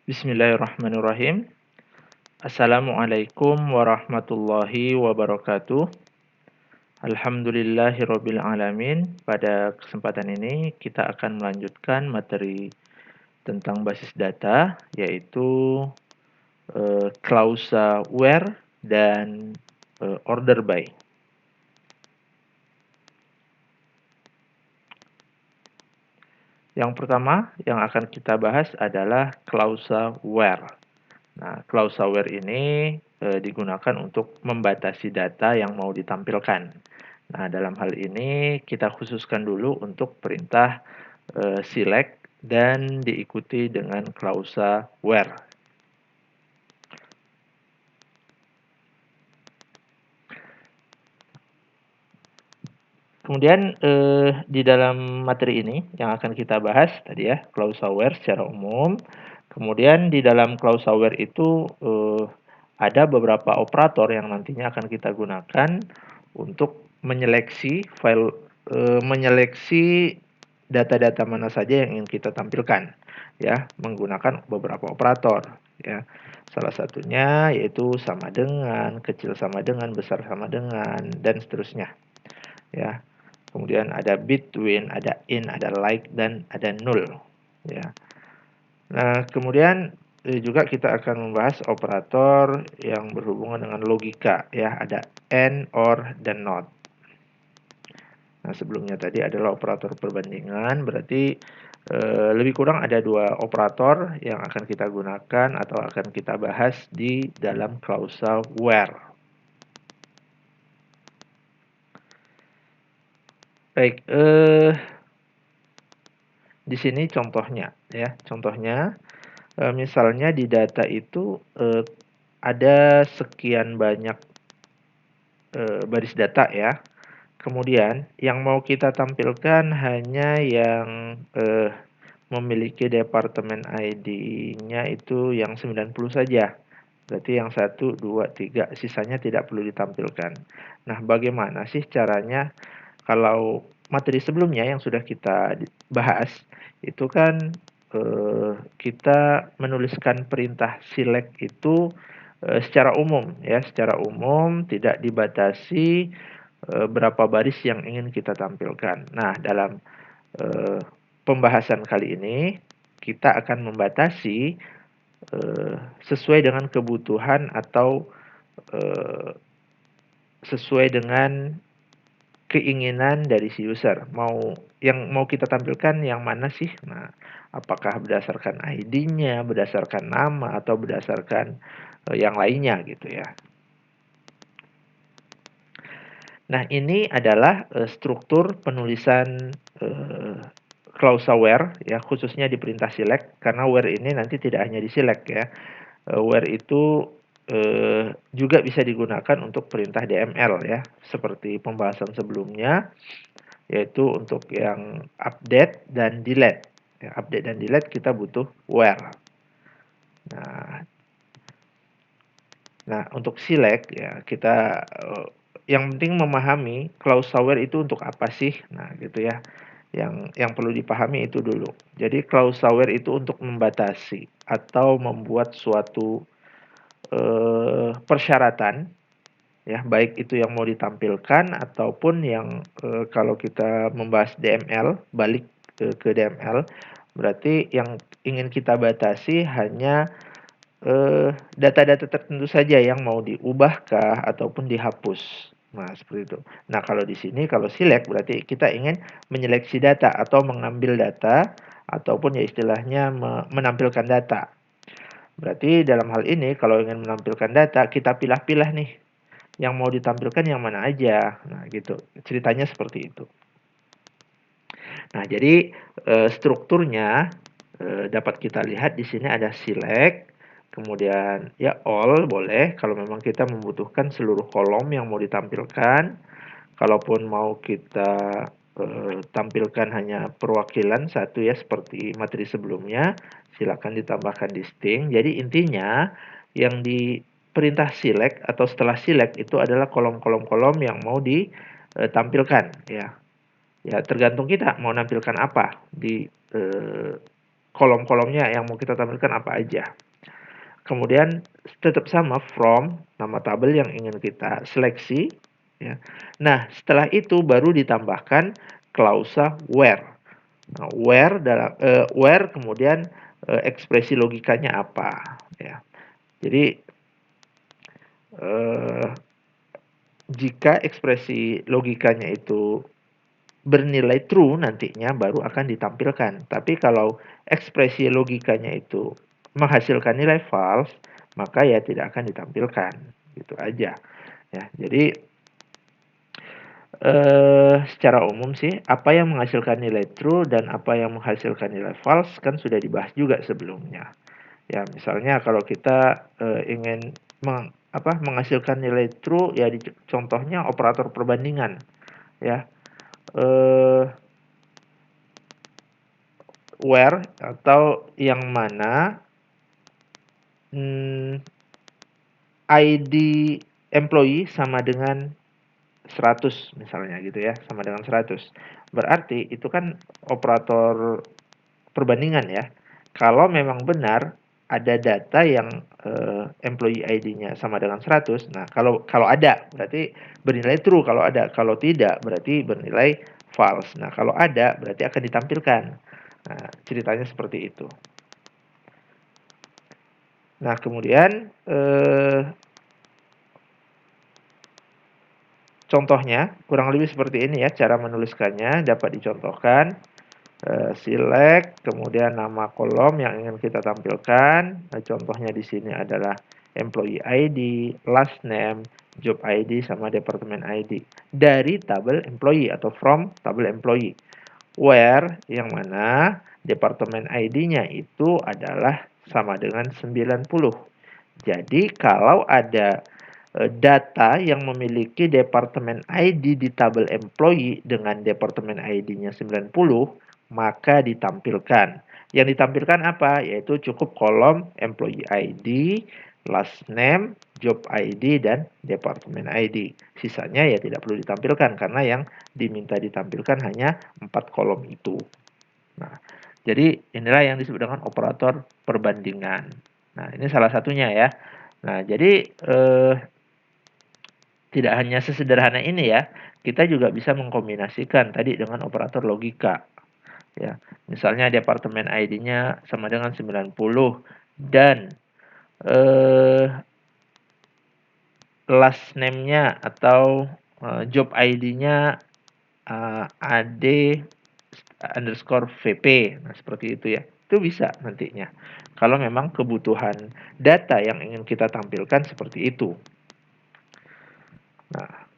Bismillahirrahmanirrahim. Assalamualaikum warahmatullahi wabarakatuh. Alhamdulillahirabbil alamin. Pada kesempatan ini kita akan melanjutkan materi tentang basis data, yaitu klausa where dan order by. Yang pertama yang akan kita bahas adalah klausa where. Nah, klausa where ini digunakan untuk membatasi data yang mau ditampilkan. Nah, dalam hal ini kita khususkan dulu untuk perintah select dan diikuti dengan klausa where. Kemudian di dalam materi ini yang akan kita bahas tadi ya, klausa where secara umum. Kemudian di dalam klausa where itu ada beberapa operator yang nantinya akan kita gunakan untuk menyeleksi file, menyeleksi data-data mana saja yang ingin kita tampilkan, ya, menggunakan beberapa operator, ya. Salah satunya yaitu sama dengan, kecil sama dengan, besar sama dengan, dan seterusnya, ya. Kemudian ada between, ada in, ada like, dan ada null, ya. Nah, kemudian juga kita akan membahas operator yang berhubungan dengan logika, ya. Ada and, or, dan not. Nah, sebelumnya tadi adalah operator perbandingan, berarti lebih kurang ada dua operator yang akan kita gunakan atau akan kita bahas di dalam klausa where. Baik, di sini contohnya, ya. Contohnya, misalnya di data itu ada sekian banyak baris data, ya. Kemudian yang mau kita tampilkan hanya yang memiliki departemen ID-nya itu yang 90 saja. Berarti yang 1, 2, 3, sisanya tidak perlu ditampilkan. Nah, bagaimana sih caranya? Kalau materi sebelumnya yang sudah kita bahas, itu kan kita menuliskan perintah select itu secara umum, ya, secara umum tidak dibatasi berapa baris yang ingin kita tampilkan. Nah, dalam pembahasan kali ini kita akan membatasi sesuai dengan kebutuhan atau sesuai dengan keinginan dari si user. Yang mau kita tampilkan yang mana sih? Nah, apakah berdasarkan ID-nya, berdasarkan nama, atau berdasarkan yang lainnya gitu ya. Nah, ini adalah struktur penulisan klausa where, ya, khususnya di perintah select, karena where ini nanti tidak hanya di select, ya. Where itu juga bisa digunakan untuk perintah DML, ya, seperti pembahasan sebelumnya, yaitu untuk yang update dan delete. Ya, update dan delete kita butuh where. Nah, untuk select, ya, kita yang penting memahami klausa where itu untuk apa sih. Nah, gitu ya. Yang perlu dipahami itu dulu. Jadi klausa where itu untuk membatasi atau membuat suatu persyaratan, ya, baik itu yang mau ditampilkan ataupun yang kalau kita membahas DML, balik ke DML, berarti yang ingin kita batasi hanya data-data tertentu saja yang mau diubahkah ataupun dihapus. Nah, seperti itu. Nah, kalau di sini kalau select berarti kita ingin menyeleksi data atau mengambil data ataupun ya istilahnya menampilkan data. Berarti dalam hal ini kalau ingin menampilkan data, kita pilah-pilah nih. Yang mau ditampilkan yang mana aja. Nah, gitu. Ceritanya seperti itu. Nah, jadi strukturnya dapat kita lihat di sini ada select, kemudian ya all boleh kalau memang kita membutuhkan seluruh kolom yang mau ditampilkan. Kalaupun mau kita tampilkan hanya perwakilan satu ya seperti materi sebelumnya, silakan ditambahkan distinct. Jadi intinya yang di perintah select atau setelah select itu adalah kolom-kolom yang mau ditampilkan, ya. Ya tergantung kita mau nampilkan apa di kolom-kolomnya yang mau kita tampilkan apa aja. Kemudian tetap sama from, nama tabel yang ingin kita seleksi. Ya. Nah, setelah itu baru ditambahkan klausa where. Nah, where kemudian ekspresi logikanya apa. Ya. Jadi jika ekspresi logikanya itu bernilai true nantinya baru akan ditampilkan. Tapi kalau ekspresi logikanya itu menghasilkan nilai false, maka ya tidak akan ditampilkan. Gitu aja. Ya, jadi secara umum sih apa yang menghasilkan nilai true dan apa yang menghasilkan nilai false kan sudah dibahas juga sebelumnya. Ya, misalnya kalau kita ingin menghasilkan nilai true ya contohnya operator perbandingan ya. Where atau yang mana ID employee sama dengan 100 misalnya gitu ya, sama dengan 100. Berarti itu kan operator perbandingan ya. Kalau memang benar ada data yang employee ID-nya sama dengan 100, nah kalau ada berarti bernilai true, kalau ada, kalau tidak berarti bernilai false. Nah, kalau ada berarti akan ditampilkan. Nah, ceritanya seperti itu. Nah, kemudian contohnya kurang lebih seperti ini ya, cara menuliskannya dapat dicontohkan. Select, kemudian nama kolom yang ingin kita tampilkan. Nah, contohnya di sini adalah employee ID, last name, job ID, sama department ID. Dari tabel employee atau from tabel employee. Where, yang mana department ID-nya itu adalah sama dengan 90. Jadi kalau ada data yang memiliki departemen ID di tabel employee dengan departemen ID-nya 90, maka ditampilkan. Yang ditampilkan apa? Yaitu cukup kolom employee ID, last name, job ID, dan departemen ID. Sisanya ya tidak perlu ditampilkan karena yang diminta ditampilkan hanya 4 kolom itu. Nah, jadi inilah yang disebut dengan operator perbandingan. Nah, ini salah satunya ya. Nah, jadi tidak hanya sesederhana ini ya, kita juga bisa mengkombinasikan tadi dengan operator logika. Ya, misalnya departemen ID-nya sama dengan 90 dan last name-nya atau job ID-nya AD underscore VP. Nah, seperti itu ya. Itu bisa nantinya. Kalau memang kebutuhan data yang ingin kita tampilkan seperti itu. Nah,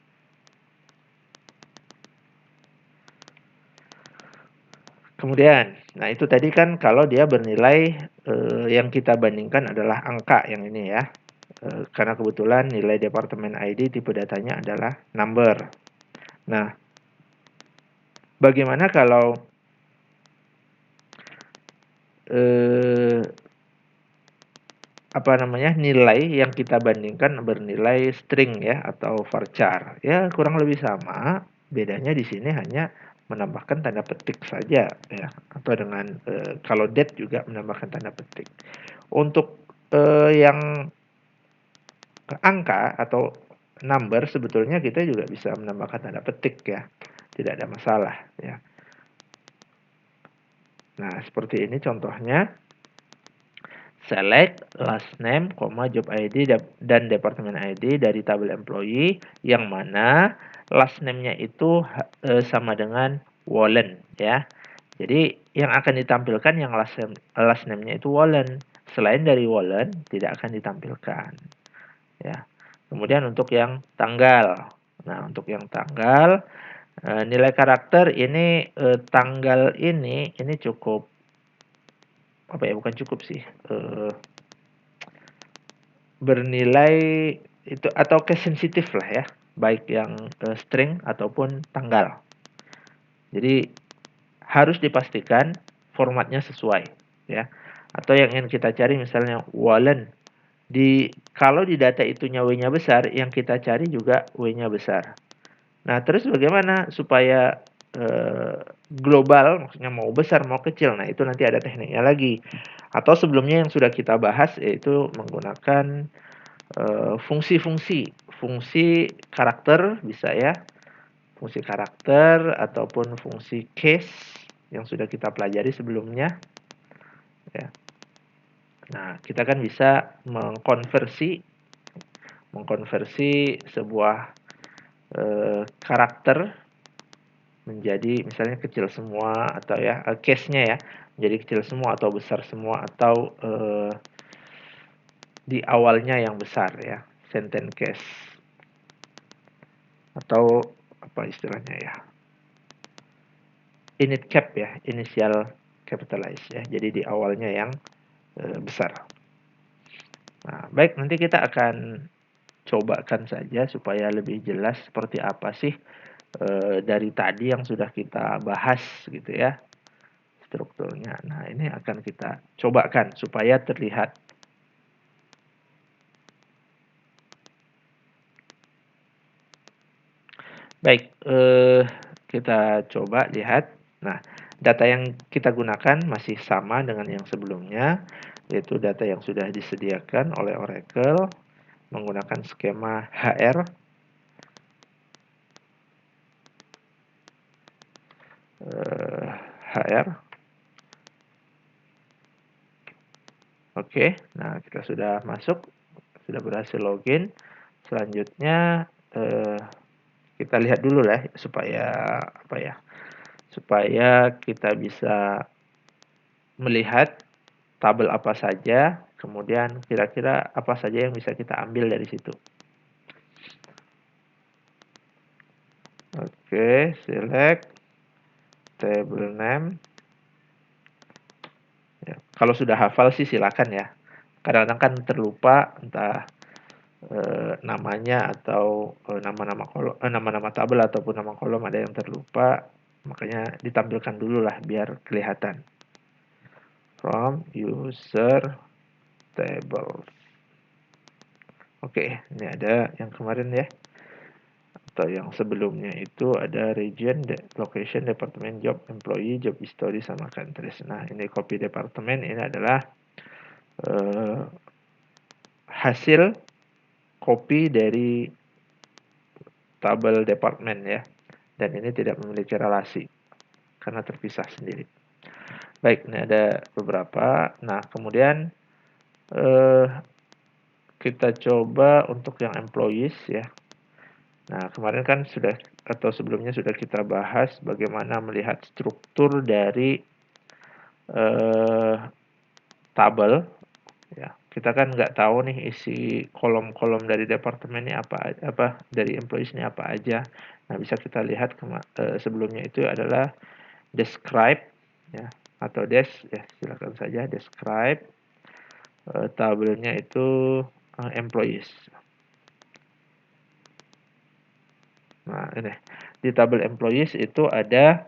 kemudian, nah itu tadi kan kalau dia bernilai yang kita bandingkan adalah angka yang ini ya. Karena kebetulan nilai departemen ID tipe datanya adalah number. Nah, bagaimana kalau nilai yang kita bandingkan bernilai string ya atau varchar? Ya kurang lebih sama. Bedanya di sini hanya menambahkan tanda petik saja ya, atau dengan kalau date juga menambahkan tanda petik. Untuk yang angka atau number sebetulnya kita juga bisa menambahkan tanda petik ya, tidak ada masalah ya. Nah, seperti ini contohnya. Select last name, job ID dan departemen ID dari tabel employee yang mana last name-nya itu sama dengan Wallen ya. Jadi yang akan ditampilkan yang last name-nya itu Wallen. Selain dari Wallen tidak akan ditampilkan. Ya. Kemudian untuk yang tanggal. Nah, untuk yang tanggal nilai karakter ini tanggal ini cukup bukan cukup sih. Bernilai itu atau case sensitif lah ya, baik yang string ataupun tanggal. Jadi harus dipastikan formatnya sesuai ya. Atau yang ingin kita cari misalnya Wallen, kalau di data itunya W-nya besar, yang kita cari juga W-nya besar. Nah, terus bagaimana supaya global, maksudnya mau besar mau kecil. Nah, itu nanti ada tekniknya lagi. Atau sebelumnya yang sudah kita bahas yaitu menggunakan fungsi-fungsi, fungsi karakter bisa ya, fungsi karakter ataupun fungsi case yang sudah kita pelajari sebelumnya ya. Nah, kita kan bisa mengkonversi sebuah karakter menjadi misalnya kecil semua atau ya case-nya ya menjadi kecil semua atau besar semua atau di awalnya yang besar ya, sentence case atau apa istilahnya ya, init cap ya, initial capitalize ya, jadi di awalnya yang besar. Nah, baik, nanti kita akan cobakan saja supaya lebih jelas seperti apa sih dari tadi yang sudah kita bahas gitu ya strukturnya. Nah, ini akan kita cobakan supaya terlihat. Baik, kita coba lihat. Nah, data yang kita gunakan masih sama dengan yang sebelumnya, yaitu data yang sudah disediakan oleh Oracle menggunakan skema HR. HR. Oke, nah kita sudah masuk, sudah berhasil login. Selanjutnya kita lihat dulu lah supaya apa ya? Supaya kita bisa melihat tabel apa saja, kemudian kira-kira apa saja yang bisa kita ambil dari situ. Oke, select table name. Ya, kalau sudah hafal sih silakan ya. Kadang-kadang kan terlupa entah namanya atau nama-nama kolom, nama-nama tabel ataupun nama kolom ada yang terlupa, makanya ditampilkan dulu lah biar kelihatan. From user table. Oke, ini ada yang kemarin ya. Atau yang sebelumnya itu ada region, location, department, job, employee, job history, sama countries. Nah, ini copy department, ini adalah hasil copy dari tabel department ya. Dan ini tidak memiliki relasi karena terpisah sendiri. Baik, ini ada beberapa. Nah, kemudian kita coba untuk yang employees ya. Nah, kemarin kan sudah atau sebelumnya sudah kita bahas bagaimana melihat struktur dari tabel ya. Kita kan nggak tahu nih isi kolom-kolom dari departemen ini apa dari employees ini apa aja. Nah, bisa kita lihat sebelumnya itu adalah describe ya atau ya silakan saja describe tabelnya itu employees. Nah, ini di tabel employees itu ada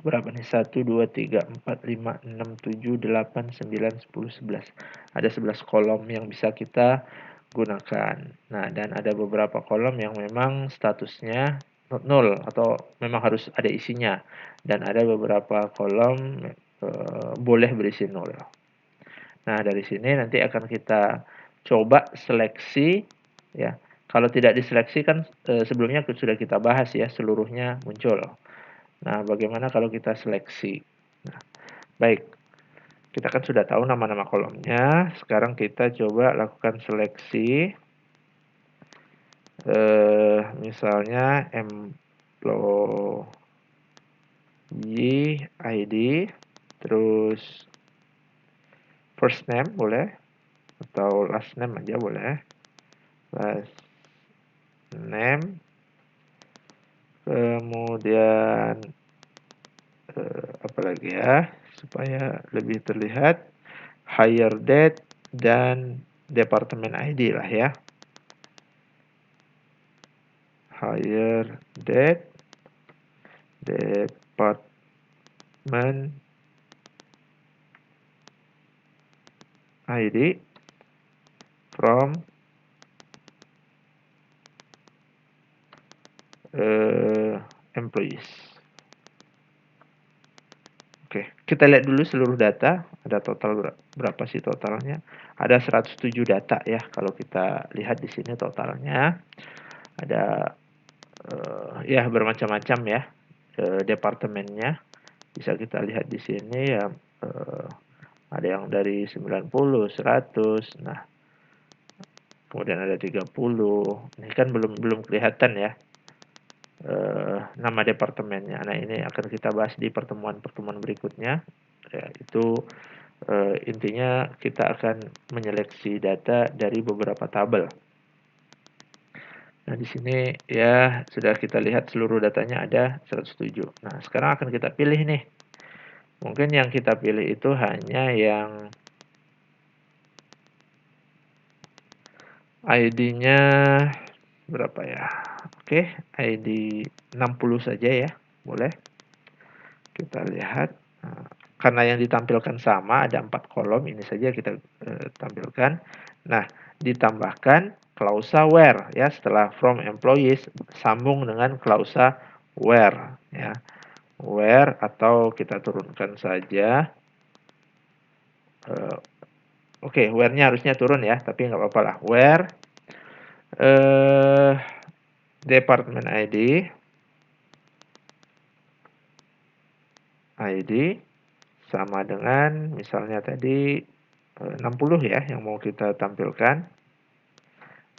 berapa nih? 1, 2, 3, 4, 5, 6, 7, 8, 9, 10, 11. Ada 11 kolom yang bisa kita gunakan. Nah, dan ada beberapa kolom yang memang statusnya nol atau memang harus ada isinya. Dan ada beberapa kolom boleh berisi nol. Nah, dari sini nanti akan kita coba seleksi ya. Kalau tidak diseleksi kan sebelumnya sudah kita bahas ya, seluruhnya muncul. Nah, bagaimana kalau kita seleksi? Nah, baik, kita kan sudah tahu nama-nama kolomnya. Sekarang kita coba lakukan seleksi. Misalnya employee ID, terus first name boleh, atau last name aja boleh. Last name, kemudian apa lagi ya supaya lebih terlihat, hire date dan departemen ID lah ya. Hire date, department ID from employees. kita lihat dulu seluruh data, ada total berapa sih totalnya? Ada 107 data ya, kalau kita lihat di sini totalnya. Ada ya bermacam-macam ya departemennya. Bisa kita lihat di sini ya, ada yang dari 90, 100, nah kemudian ada 30. Ini kan belum kelihatan ya nama departemennya. Nah, ini akan kita bahas di pertemuan-pertemuan berikutnya. Ya, itu intinya kita akan menyeleksi data dari beberapa tabel. Nah, di sini ya sudah kita lihat seluruh datanya ada 107. Nah, sekarang akan kita pilih nih. Mungkin yang kita pilih itu hanya yang ID-nya berapa ya? Oke, ID 60 saja ya. Boleh. Kita lihat. Nah, karena yang ditampilkan sama, ada 4 kolom, ini saja kita tampilkan. Nah, ditambahkan klausa where ya, setelah from employees sambung dengan klausa where ya. Where atau kita turunkan saja. Oke, where-nya harusnya turun ya, tapi nggak apa-apa lah. Where department ID sama dengan misalnya tadi 60 ya yang mau kita tampilkan.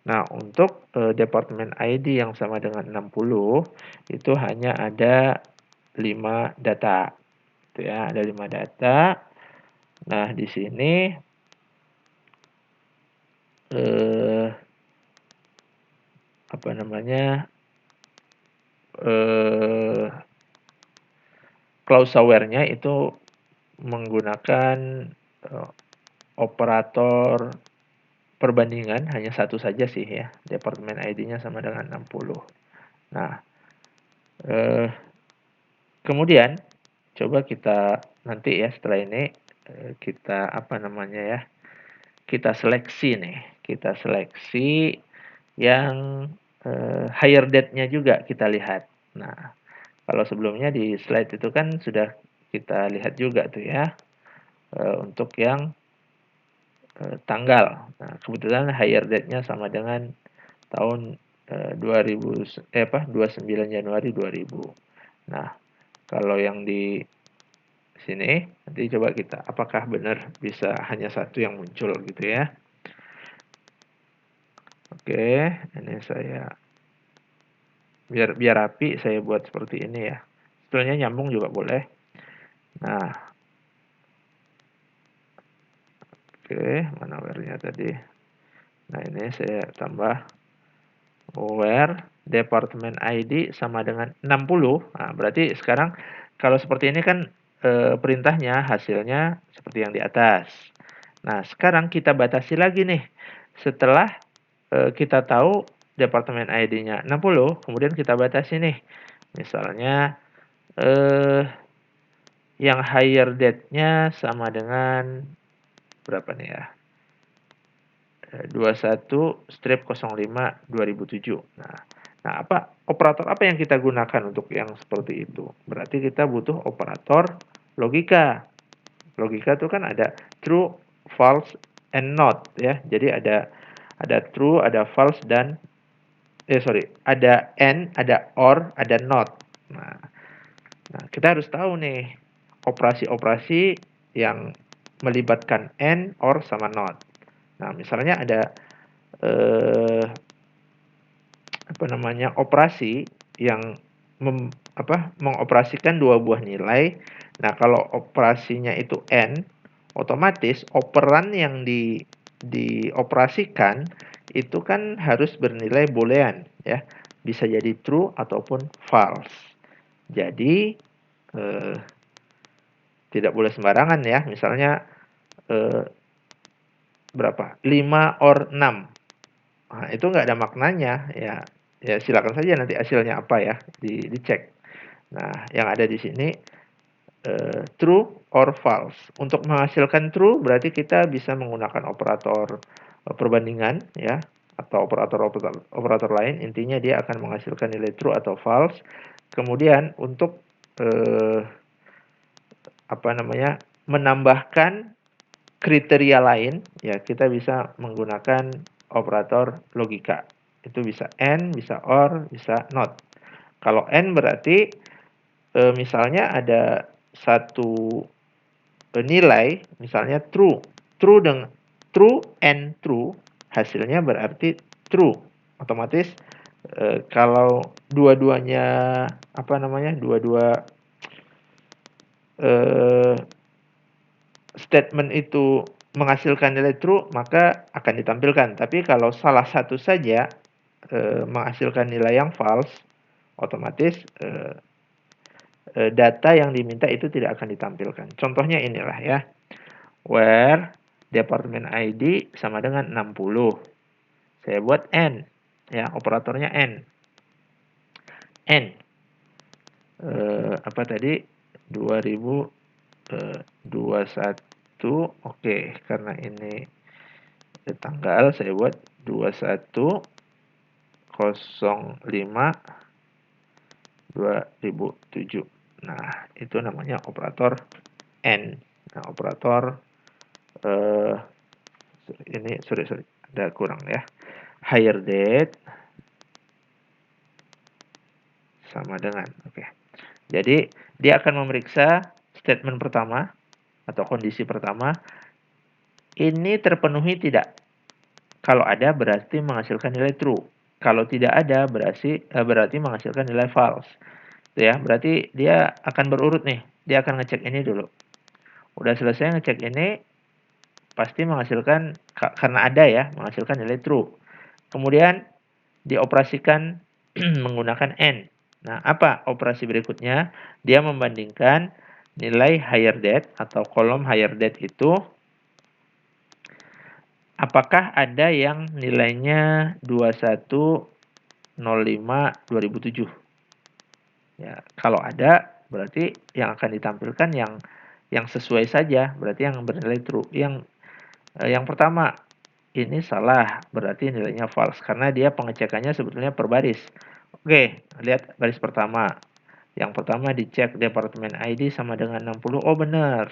Nah, untuk department ID yang sama dengan 60 itu hanya ada 5 data. Itu ya, ada 5 data. Nah, di sini apa namanya? Klausa where-nya itu menggunakan operator perbandingan hanya satu saja sih ya, departemen ID-nya sama dengan 60. Nah, kemudian coba kita nanti ya setelah ini kita apa namanya ya, kita seleksi nih, kita seleksi yang higher date-nya juga kita lihat. Nah, kalau sebelumnya di slide itu kan sudah kita lihat juga tuh ya untuk yang tanggal. Nah, kebetulan higher date-nya sama dengan tahun 29 Januari 2000. Nah, kalau yang di sini nanti coba kita apakah benar bisa hanya satu yang muncul gitu ya. Oke, ini saya biar rapi saya buat seperti ini ya. Sebetulnya nyambung juga boleh. Nah, oke, mana where-nya tadi? Nah, ini saya tambah where department ID sama dengan 60. Nah, berarti sekarang kalau seperti ini kan perintahnya hasilnya seperti yang di atas. Nah, sekarang kita batasi lagi nih. Setelah kita tahu departemen ID-nya 60, kemudian kita batasi nih. Misalnya yang higher date-nya sama dengan berapa nih ya? 21/05/2007. Nah, operator apa yang kita gunakan untuk yang seperti itu? Berarti kita butuh operator logika. Logika itu kan ada true, false, and not ya. Jadi ada true, ada false dan ada and, ada or, ada not. Nah, kita harus tahu nih operasi-operasi yang melibatkan and, or, sama not. Nah, misalnya ada operasi yang mengoperasikan dua buah nilai. Nah, kalau operasinya itu and, otomatis operan yang dioperasikan itu kan harus bernilai boolean ya. Bisa jadi true ataupun false. Jadi tidak boleh sembarangan ya. Misalnya berapa? 5 or 6. Nah, itu nggak ada maknanya ya. Ya silakan saja nanti hasilnya apa ya, dicek. Nah, yang ada di sini true or false. Untuk menghasilkan true berarti kita bisa menggunakan operator perbandingan ya, atau operator lain. Intinya dia akan menghasilkan nilai true atau false. Kemudian untuk menambahkan kriteria lain, ya kita bisa menggunakan operator logika. Itu bisa AND, bisa OR, bisa NOT. Kalau AND berarti misalnya ada satu nilai, misalnya true. True and true, hasilnya berarti true. Otomatis kalau dua-duanya dua-dua statement itu menghasilkan nilai true, maka akan ditampilkan. Tapi kalau salah satu saja menghasilkan nilai yang false, otomatis data yang diminta itu tidak akan ditampilkan. Contohnya inilah ya, where department ID sama dengan 60. Saya buat N, ya operatornya N. N apa tadi 2021. Oke, karena ini tanggal saya buat 21/05/2007. Nah, itu namanya operator N. Nah, operator ini sorry ada kurang ya. Higher date sama dengan oke. Jadi dia akan memeriksa statement pertama atau kondisi pertama ini terpenuhi tidak. Kalau ada berarti menghasilkan nilai true. Kalau tidak ada berarti menghasilkan nilai false. Itu ya, berarti dia akan berurut nih. Dia akan ngecek ini dulu. Udah selesai ngecek ini pasti menghasilkan karena ada ya, menghasilkan nilai true. Kemudian dioperasikan menggunakan AND. Nah, apa operasi berikutnya? Dia membandingkan nilai higher date atau kolom higher date itu apakah ada yang nilainya 21/05/2007. Ya, kalau ada berarti yang akan ditampilkan yang sesuai saja, berarti yang bernilai true. Yang pertama ini salah, berarti nilainya false karena dia pengecekannya sebetulnya per baris. Oke, lihat baris pertama. Yang pertama dicek departemen ID sama dengan 60. Oh, benar.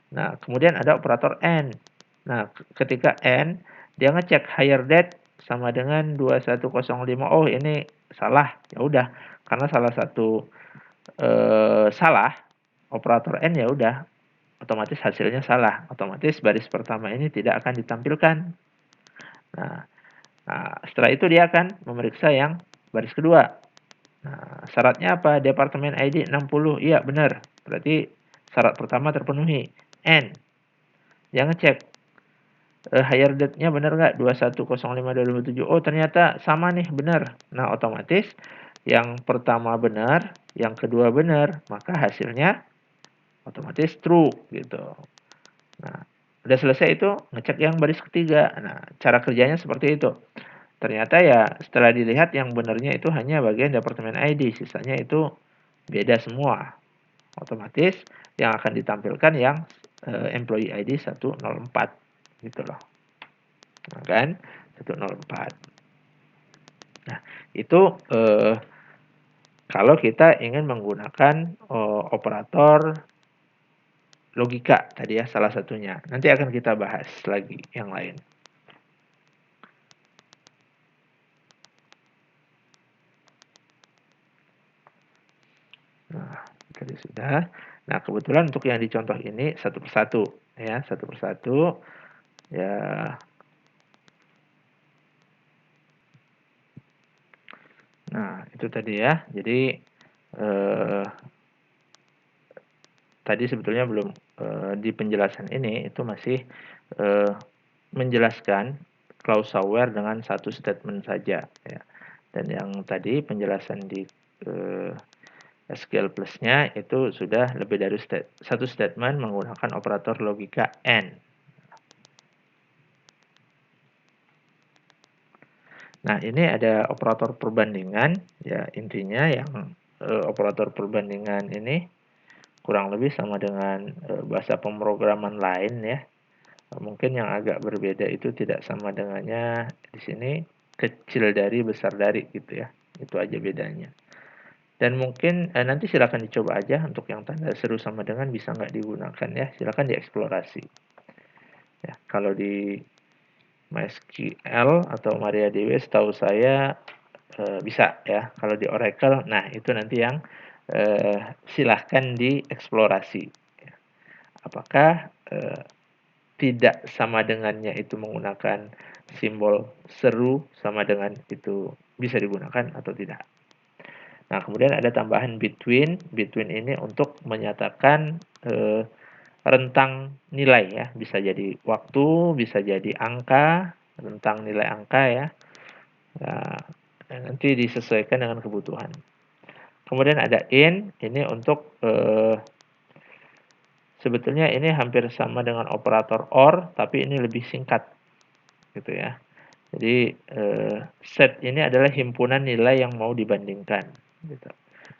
Nah, kemudian ada operator AND. Nah, ketika AND dia ngecek higher date sama dengan 21/05. Oh, ini salah. Ya udah, karena salah satu salah operator AND ya udah otomatis hasilnya salah. Otomatis baris pertama ini tidak akan ditampilkan. Nah, setelah itu dia akan memeriksa yang baris kedua. Nah, syaratnya apa? Departemen ID 60. Iya, benar. Berarti syarat pertama terpenuhi. N. Dia ngecek. Higher date-nya benar nggak? 21/05/2007. Oh, ternyata sama nih, benar. Nah, otomatis yang pertama benar, yang kedua benar, maka hasilnya otomatis true gitu. Nah, udah selesai itu ngecek yang baris ketiga. Nah, cara kerjanya seperti itu. Ternyata ya setelah dilihat yang benarnya itu hanya bagian departemen ID, sisanya itu beda semua. Otomatis yang akan ditampilkan yang employee ID 104 gitu loh. Nah, kan 104. Nah, itu kalau kita ingin menggunakan operator logika tadi ya salah satunya. Nanti akan kita bahas lagi yang lain. Nah, tadi sudah. Nah, kebetulan untuk yang dicontoh ini satu persatu ya, satu persatu ya. Nah, itu tadi ya. Jadi tadi sebetulnya belum di penjelasan ini itu masih menjelaskan clause where dengan satu statement saja ya. Dan yang tadi penjelasan di SQL Plus-nya itu sudah lebih dari satu statement menggunakan operator logika AND. Nah, ini ada operator perbandingan ya, intinya yang operator perbandingan ini kurang lebih sama dengan bahasa pemrograman lain ya. Mungkin yang agak berbeda itu tidak sama dengannya di sini kecil dari besar dari gitu ya. Itu aja bedanya. Dan mungkin nanti silakan dicoba aja untuk yang tanda seru sama dengan bisa nggak digunakan ya, silakan dieksplorasi. Ya, kalau di MySQL atau MariaDB setahu saya bisa ya. Kalau di Oracle, nah itu nanti yang silahkan dieksplorasi. Apakah tidak sama dengannya itu menggunakan simbol seru sama dengan itu bisa digunakan atau tidak. Nah, kemudian ada tambahan between. Between ini untuk menyatakan rentang nilai ya. Bisa jadi waktu, bisa jadi angka, rentang nilai angka ya. Nah, nanti disesuaikan dengan kebutuhan. Kemudian ada in, ini untuk sebetulnya ini hampir sama dengan operator or, tapi ini lebih singkat, gitu ya. Jadi set ini adalah himpunan nilai yang mau dibandingkan. Gitu.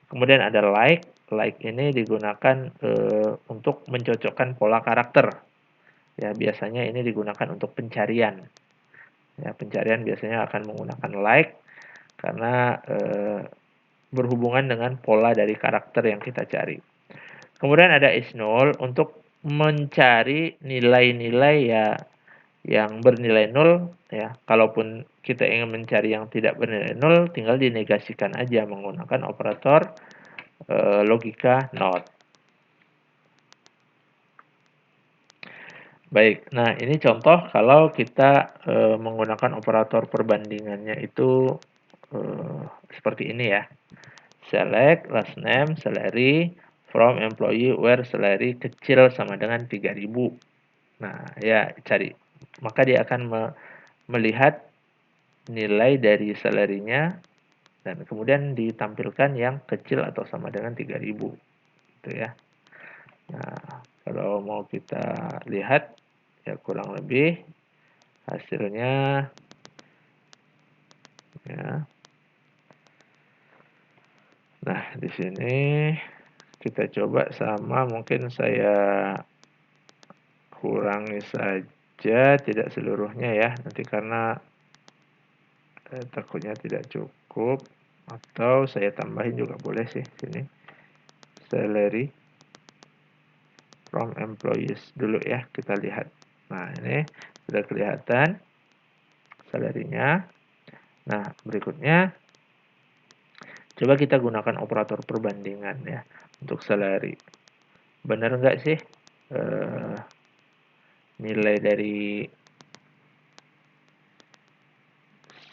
Kemudian ada like, like ini digunakan untuk mencocokkan pola karakter. Ya biasanya ini digunakan untuk pencarian. Ya pencarian biasanya akan menggunakan like karena berhubungan dengan pola dari karakter yang kita cari. Kemudian ada is null untuk mencari nilai-nilai ya yang bernilai nol ya. Kalaupun kita ingin mencari yang tidak bernilai nol, tinggal dinegasikan aja menggunakan operator logika not. Baik, nah ini contoh kalau kita menggunakan operator perbandingannya itu seperti ini ya. Select last name salary from employee where salary kecil sama dengan 3.000. Nah, ya cari. Maka dia akan melihat nilai dari salary-nya dan kemudian ditampilkan yang kecil atau sama dengan 3.000. Gitu ya. Nah, kalau mau kita lihat ya kurang lebih hasilnya ya. Nah, di sini kita coba sama mungkin saya kurangi saja tidak seluruhnya ya. Nanti karena takutnya tidak cukup atau saya tambahin juga boleh sih sini. Salary from employees dulu ya, kita lihat. Nah, ini sudah kelihatan salary-nya. Nah, berikutnya coba kita gunakan operator perbandingan ya untuk salary. Benar nggak sih nilai dari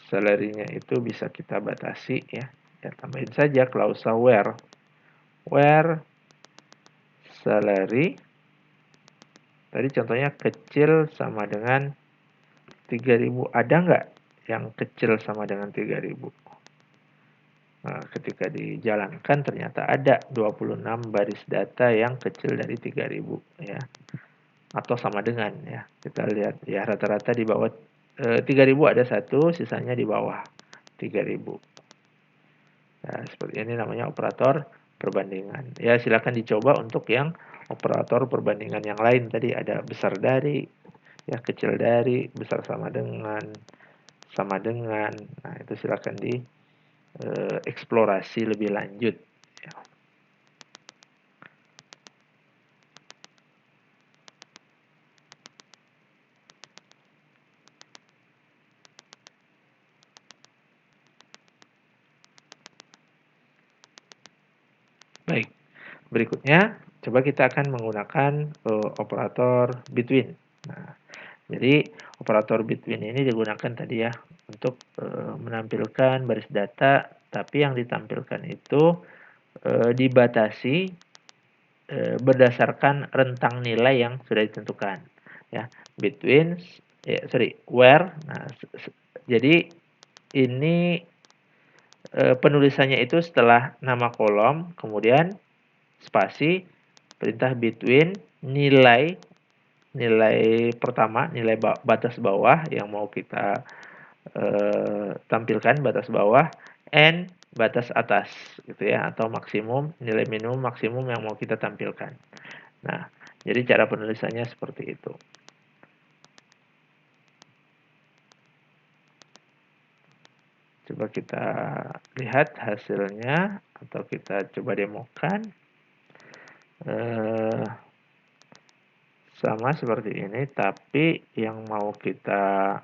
salary-nya itu bisa kita batasi ya. Ya tambahin saja klausa where salary tadi contohnya kecil sama dengan 3.000. Ada nggak yang kecil sama dengan 3.000? Nah, ketika dijalankan ternyata ada 26 baris data yang kecil dari 3.000 ya. Atau sama dengan ya. Kita lihat ya rata-rata di bawah 3.000 ada satu, sisanya di bawah 3.000. Nah, seperti ini namanya operator perbandingan. Ya, silakan dicoba untuk yang operator perbandingan yang lain. Tadi ada besar dari, ya kecil dari, besar sama dengan, sama dengan. Nah, itu silakan di eksplorasi lebih lanjut. Ya. Baik, berikutnya coba kita akan menggunakan operator between. Nah, jadi operator between ini digunakan tadi ya untuk menampilkan baris data, tapi yang ditampilkan itu dibatasi berdasarkan rentang nilai yang sudah ditentukan ya between where. Nah, jadi ini penulisannya itu setelah nama kolom kemudian spasi perintah between nilai pertama, nilai batas bawah yang mau kita tampilkan batas bawah and batas atas gitu ya atau maksimum nilai minimum maksimum yang mau kita tampilkan. Nah, jadi cara penulisannya seperti itu. Coba kita lihat hasilnya atau kita coba demokan. Sama seperti ini, tapi yang mau kita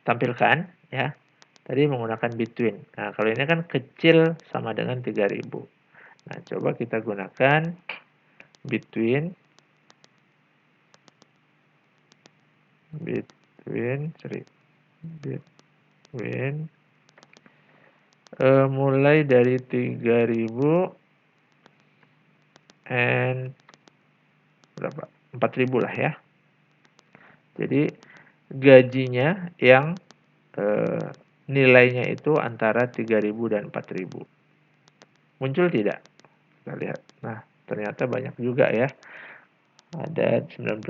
tampilkan ya, tadi menggunakan between. Nah, kalau ini kan kecil sama dengan 3000. Nah, coba kita gunakan between mulai dari 3000 and berapa? 4000 lah ya. Jadi gajinya yang nilainya itu antara 3000 dan 4000. Muncul tidak? Kita lihat. Nah, ternyata banyak juga ya. Ada 19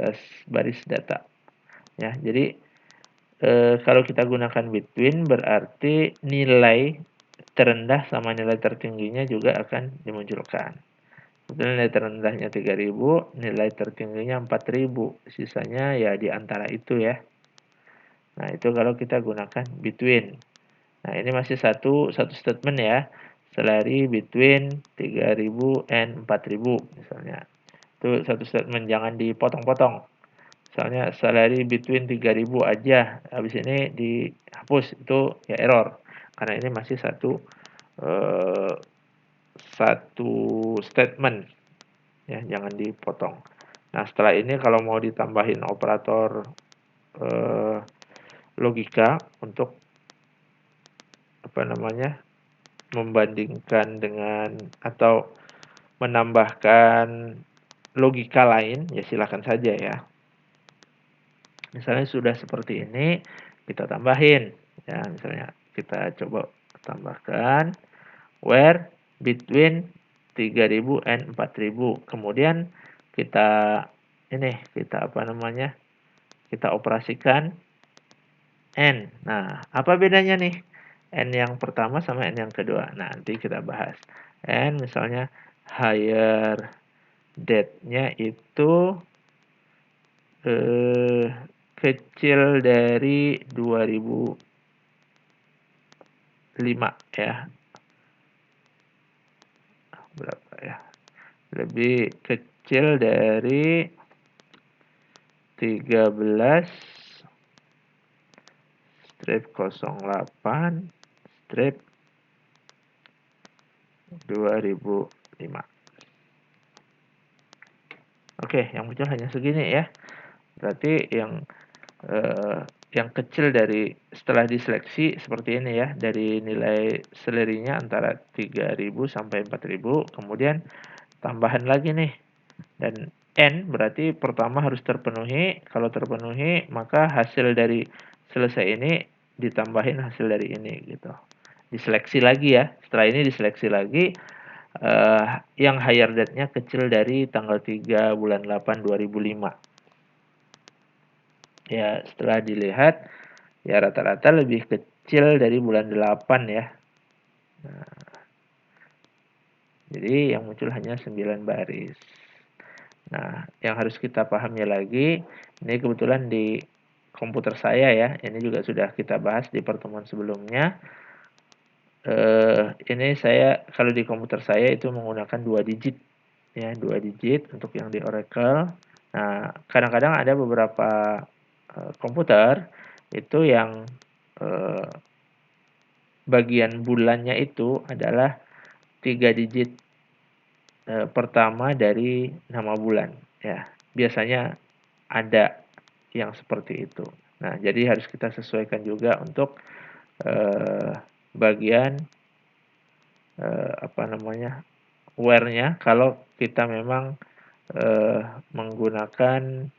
baris data. Ya, jadi kalau kita gunakan between berarti nilai terendah sama nilai tertingginya juga akan dimunculkan. Nilai terendahnya 3000, nilai tertingginya 4000, sisanya ya di antara itu ya. Nah, itu kalau kita gunakan between. Nah, ini masih satu statement ya. Salary between 3000 and 4000 misalnya. Itu satu statement, jangan dipotong-potong. Misalnya salary between 3000 aja, habis ini dihapus, itu ya error. Karena ini masih satu statement ya, jangan dipotong. Nah, setelah ini kalau mau ditambahin operator logika untuk membandingkan dengan atau menambahkan logika lain, ya silakan saja ya. Misalnya sudah seperti ini, kita tambahin ya, misalnya kita coba tambahkan where between 3000 and 4000. Kemudian kita kita operasikan n. Nah, apa bedanya nih n yang pertama sama n yang kedua? Nah, nanti kita bahas. N misalnya higher date-nya itu kecil dari 2005 ya. Berapa ya? Lebih kecil dari 13/08/2005. Oke, yang muncul hanya segini ya. Berarti yang kecil dari setelah diseleksi seperti ini ya, dari nilai salary-nya antara 3000 sampai 4000, kemudian tambahan lagi nih, dan n berarti pertama harus terpenuhi. Kalau terpenuhi maka hasil dari selesai ini ditambahin hasil dari ini gitu, diseleksi lagi ya. Setelah ini diseleksi lagi, yang higher date-nya kecil dari tanggal 3 bulan 8 2005. Ya, setelah dilihat ya rata-rata lebih kecil dari bulan 8 ya. Nah, jadi yang muncul hanya 9 baris. Nah, yang harus kita pahami lagi, ini kebetulan di komputer saya ya, ini juga sudah kita bahas di pertemuan sebelumnya. Ini saya kalau di komputer saya itu menggunakan 2 digit ya, 2 digit untuk yang di Oracle. Nah, kadang-kadang ada beberapa komputer itu yang bagian bulannya itu adalah 3 digit pertama dari nama bulan ya. Biasanya ada yang seperti itu. Nah, jadi harus kita sesuaikan juga untuk bagian where-nya kalau kita memang menggunakan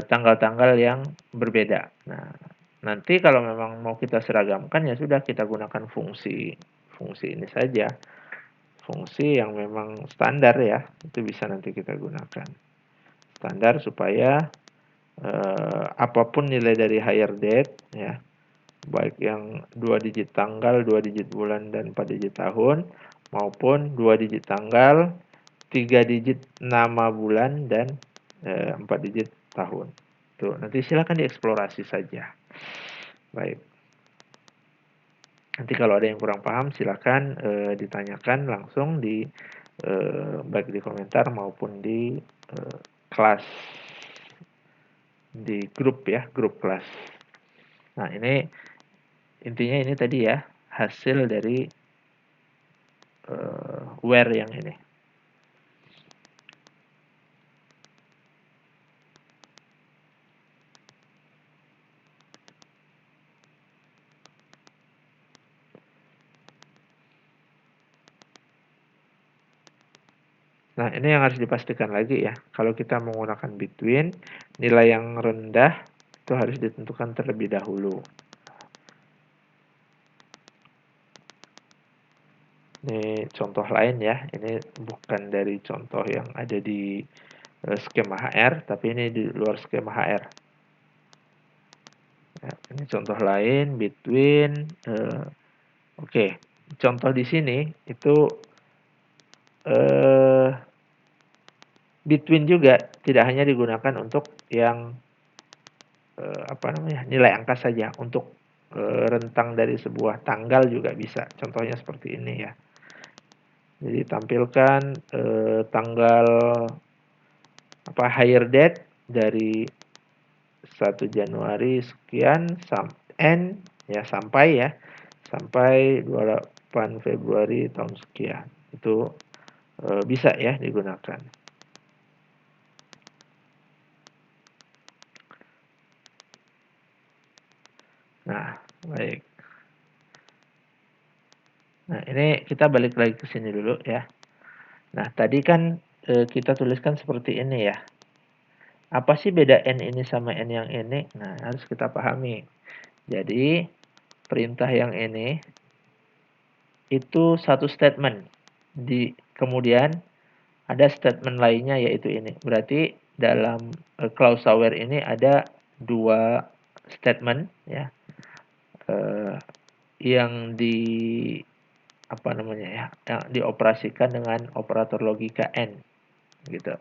tanggal-tanggal yang berbeda. Nah, nanti kalau memang mau kita seragamkan ya sudah, kita gunakan fungsi ini saja. Fungsi yang memang standar ya, itu bisa nanti kita gunakan. Standar supaya apapun nilai dari higher date ya, baik yang 2 digit tanggal, 2 digit bulan, dan 4 digit tahun, maupun 2 digit tanggal, 3 digit nama bulan, dan 4 digit tahun. Itu nanti silakan dieksplorasi saja. Baik. Nanti kalau ada yang kurang paham silakan ditanyakan langsung di baik di komentar maupun di kelas, di grup ya, grup kelas. Nah, ini intinya ini tadi ya, hasil dari where yang ini. Nah, ini yang harus dipastikan lagi ya. Kalau kita menggunakan between, nilai yang rendah itu harus ditentukan terlebih dahulu. Ini contoh lain ya. Ini bukan dari contoh yang ada di skema HR, tapi ini di luar skema HR. Ya, ini contoh lain between. Oke, contoh di sini itu between juga tidak hanya digunakan untuk yang nilai angka saja, untuk rentang dari sebuah tanggal juga bisa. Contohnya seperti ini ya. Jadi tampilkan tanggal hire date dari 1 Januari sekian sampai 28 Februari tahun sekian. Itu bisa ya digunakan. Nah, baik. Nah, ini kita balik lagi ke sini dulu ya. Nah, tadi kan kita tuliskan seperti ini ya. Apa sih beda N ini sama N yang ini? Nah, harus kita pahami. Jadi, perintah yang ini itu satu statement. Kemudian ada statement lainnya yaitu ini. Berarti dalam clause aware ini ada dua statement ya. Yang yang dioperasikan dengan operator logika N gitu.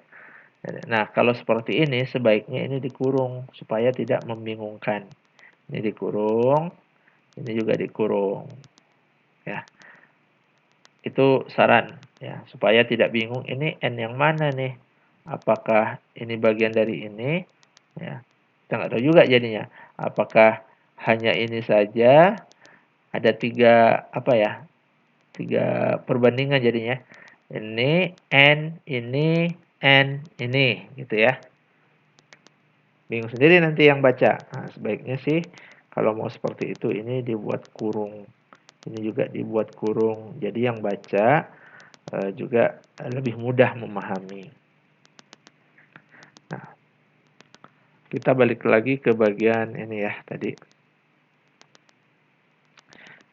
Nah, kalau seperti ini sebaiknya ini dikurung supaya tidak membingungkan. Ini dikurung, ini juga dikurung. Ya. Itu saran ya, supaya tidak bingung ini N yang mana nih? Apakah ini bagian dari ini? Ya. Kita nggak tahu juga jadinya. Apakah hanya ini saja? Ada tiga perbandingan jadinya. Ini N, ini gitu ya. Bingung sendiri nanti yang baca. Nah, sebaiknya sih kalau mau seperti itu ini dibuat kurung. Ini juga dibuat kurung. Jadi yang baca juga lebih mudah memahami. Nah, kita balik lagi ke bagian ini ya tadi.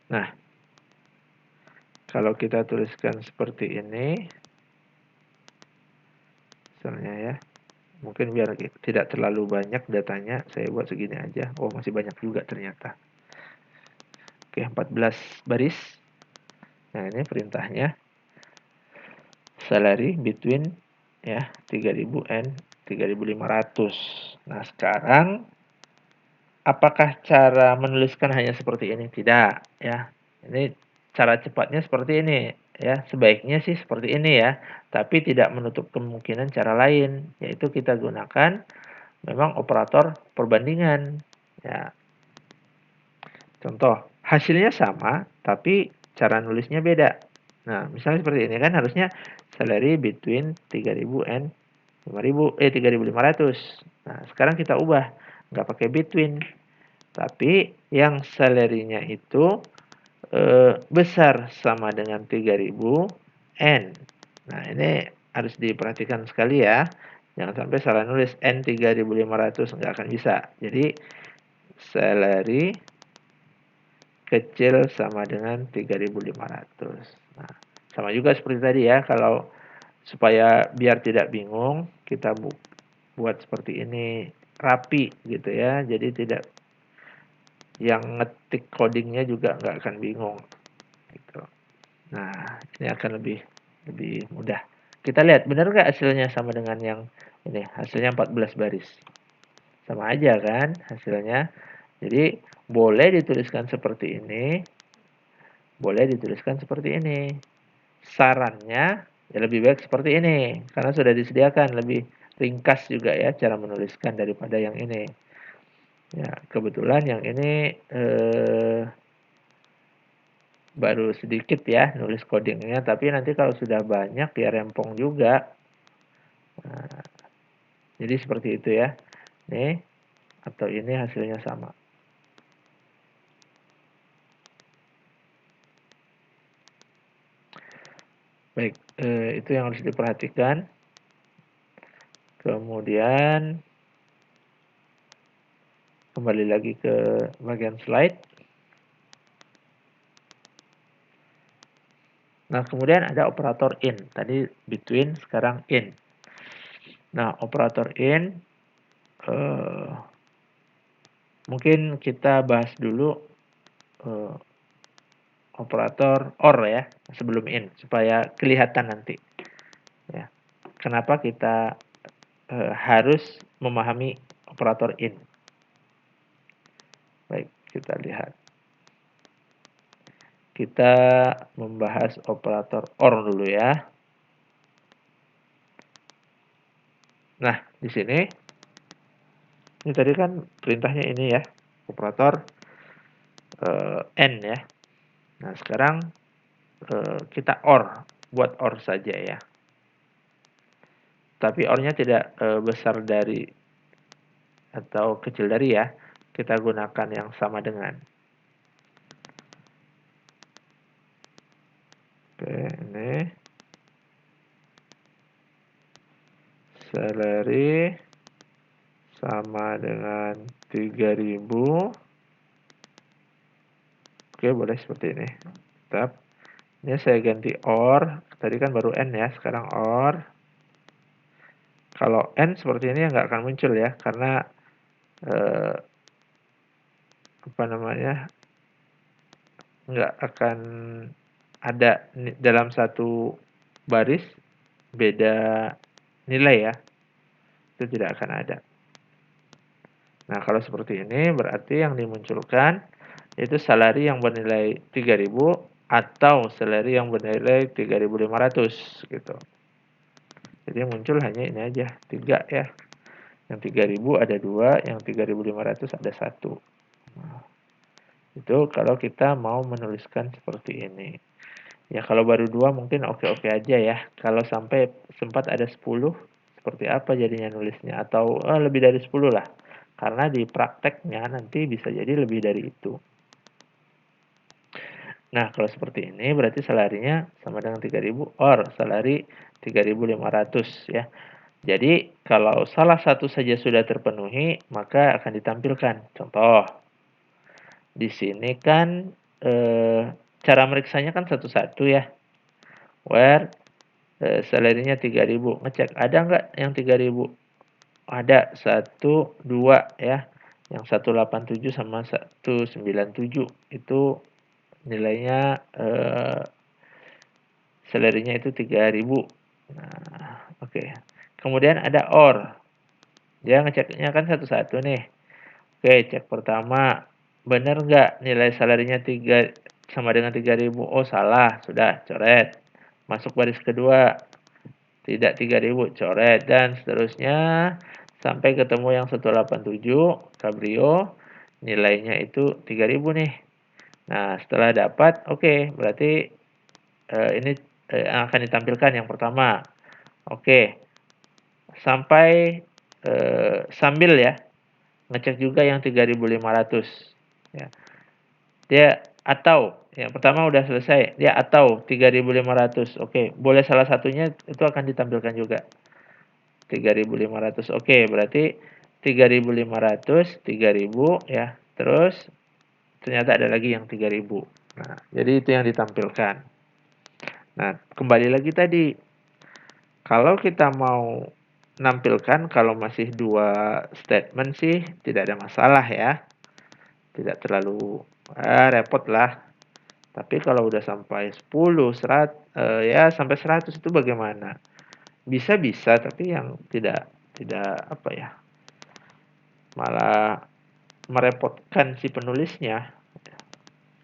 Nah, kalau kita tuliskan seperti ini, misalnya ya, mungkin biar tidak terlalu banyak datanya, saya buat segini aja. Oh, masih banyak juga ternyata. Oke, 14 baris. Nah, ini perintahnya. Salary between ya 3.000 and 3.500. Nah, sekarang apakah cara menuliskan hanya seperti ini? Tidak, ya. Ini cara cepatnya seperti ini, ya. Sebaiknya sih seperti ini ya, tapi tidak menutup kemungkinan cara lain, yaitu kita gunakan memang operator perbandingan, ya. Contoh, hasilnya sama, tapi cara nulisnya beda. Nah, misalnya seperti ini kan harusnya salary between 3.000 and 3.500. Nah, sekarang kita ubah, nggak pakai between, tapi yang salary-nya itu besar sama dengan 3.000 N. Nah, ini harus diperhatikan sekali ya. Jangan sampai salah nulis N 3.500, nggak akan bisa. Jadi salary kecil sama dengan 3.500. Nah, sama juga seperti tadi ya, kalau supaya biar tidak bingung, kita buat seperti ini rapi gitu ya. Jadi tidak yang ngetik codingnya juga nggak akan bingung gitu. Nah, ini akan lebih mudah. Kita lihat benar nggak hasilnya sama dengan yang ini, hasilnya 14 baris. Sama aja kan hasilnya. Jadi boleh dituliskan seperti ini, boleh dituliskan seperti ini. Sarannya ya lebih baik seperti ini, karena sudah disediakan lebih ringkas juga ya cara menuliskan daripada yang ini. Ya, kebetulan yang ini baru sedikit ya nulis codingnya, tapi nanti kalau sudah banyak ya rempong juga. Nah, jadi seperti itu ya. Nih, atau ini hasilnya sama. Baik, itu yang harus diperhatikan. Kemudian kembali lagi ke bagian slide. Nah, kemudian ada operator in. Tadi between, sekarang in. Nah, operator in mungkin kita bahas dulu operator or ya sebelum in supaya kelihatan nanti. Ya. Kenapa kita harus memahami operator in? Baik, kita lihat. Kita membahas operator or dulu ya. Nah, di sini ini tadi kan perintahnya ini ya, operator n ya. Nah, sekarang kita or, buat or saja ya. Tapi or-nya tidak besar dari atau kecil dari ya. Kita gunakan yang sama dengan. Oke, ini salary sama dengan 3.000. Oke, boleh seperti ini. Tetap. Ini saya ganti or. Tadi kan baru n ya, sekarang or. Kalau n seperti ini nggak akan muncul ya, karena apa namanya, nggak akan ada dalam satu baris beda nilai ya, itu tidak akan ada. Nah, kalau seperti ini berarti yang dimunculkan yaitu salary yang bernilai 3.000 atau salary yang bernilai 3.500 gitu. Jadi muncul hanya ini aja, 3 ya. Yang 3.000 ada 2, yang 3.500 ada 1. Nah, itu kalau kita mau menuliskan seperti ini. Ya kalau baru 2 mungkin oke-oke aja ya. Kalau sampai sempat ada 10, seperti apa jadinya nulisnya? Atau lebih dari 10 lah. Karena di prakteknya nanti bisa jadi lebih dari itu. Nah, kalau seperti ini berarti salarinya sama dengan 3.000 or salary 3.500 ya. Jadi, kalau salah satu saja sudah terpenuhi, maka akan ditampilkan. Contoh, di sini kan cara meriksanya kan satu-satu ya. Where salary-nya 3.000. Ngecek ada nggak yang 3.000? Ada 1, 2 ya. Yang 187 sama 197 itu nilainya salary-nya itu 3.000. Nah, oke. Kemudian ada or. Dia ngeceknya kan satu-satu nih. Oke, cek pertama. Benar nggak nilai salarinya 3 sama dengan 3.000? Oh, salah. Sudah, coret. Masuk baris kedua. Tidak 3.000, coret. Dan seterusnya sampai ketemu yang 187, Cabrio. Nilainya itu 3.000 nih. Nah, setelah dapat, oke, berarti ini akan ditampilkan yang pertama. Oke, sampai sambil ya ngecek juga yang 3.500 ya. Dia atau yang pertama udah selesai, dia atau 3.500. Oke, boleh salah satunya itu akan ditampilkan juga. 3.500. Oke, berarti 3.500, 3.000 ya. Terus ternyata ada lagi yang 3.000. Nah, jadi itu yang ditampilkan. Nah, kembali lagi tadi. Kalau kita mau nampilkan kalau masih 2 statement sih tidak ada masalah ya. Tidak terlalu repot lah. Tapi kalau udah sampai 10, ya sampai 100 itu bagaimana? Bisa-bisa tapi yang tidak apa ya, malah merepotkan si penulisnya.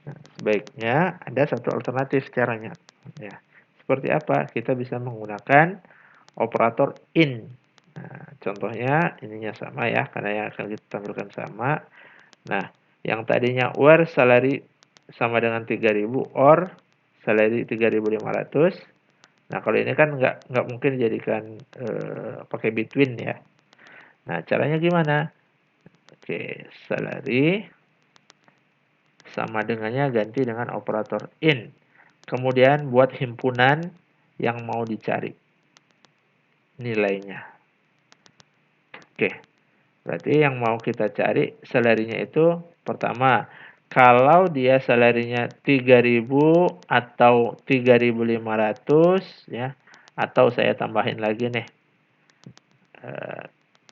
Nah, sebaiknya ada satu alternatif caranya. Ya, seperti apa? Kita bisa menggunakan operator in. Nah, contohnya ininya sama ya, karena yang akan kita tampilkan sama. Nah, yang tadinya where salary sama dengan 3.000 or salary 3.500. Nah, kalau ini kan nggak mungkin dijadikan pakai between ya. Nah, caranya gimana? Oke, salary sama dengannya ganti dengan operator in. Kemudian buat himpunan yang mau dicari nilainya. Oke, berarti yang mau kita cari salarinya itu pertama, kalau dia salarinya 3.000 atau 3.500 ya, atau saya tambahin lagi nih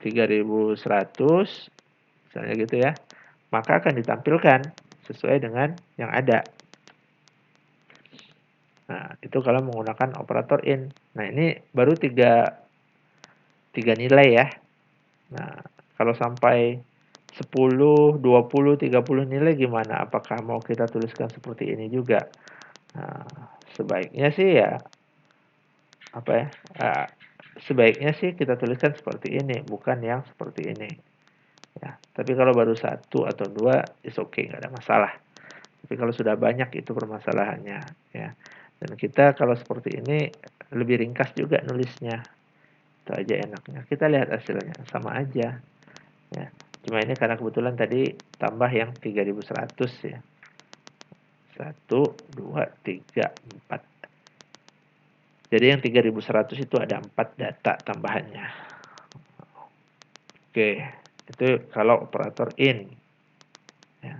3.100 misalnya gitu ya, maka akan ditampilkan sesuai dengan yang ada. Nah, itu kalau menggunakan operator in. Nah, ini baru tiga nilai ya. Nah, kalau sampai 10, 20, 30 nilai gimana? Apakah mau kita tuliskan seperti ini juga? Nah, sebaiknya sih ya apa ya? Sebaiknya sih kita tuliskan seperti ini, bukan yang seperti ini. Ya, tapi kalau baru satu atau dua, is okay, nggak ada masalah. Tapi kalau sudah banyak itu permasalahannya, ya. Dan kita kalau seperti ini lebih ringkas juga nulisnya. Itu aja enaknya. Kita lihat hasilnya, sama aja. Ya. Cuma ini karena kebetulan tadi tambah yang 3.100 ya. 1, 2, 3, 4. Jadi yang 3.100 itu ada 4 data tambahannya. Oke, itu kalau operator in. Ya.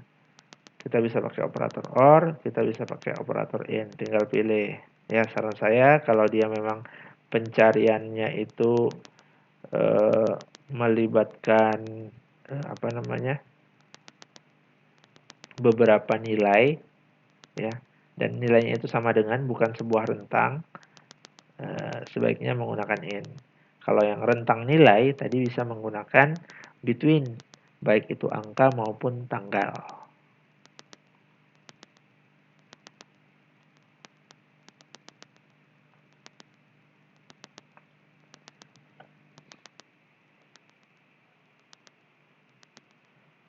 Kita bisa pakai operator or, kita bisa pakai operator in. Tinggal pilih. Ya, saran saya kalau dia memang pencariannya itu melibatkan apa namanya? Beberapa nilai ya, dan nilainya itu sama dengan bukan sebuah rentang, sebaiknya menggunakan in. Kalau yang rentang nilai tadi bisa menggunakan between, baik itu angka maupun tanggal.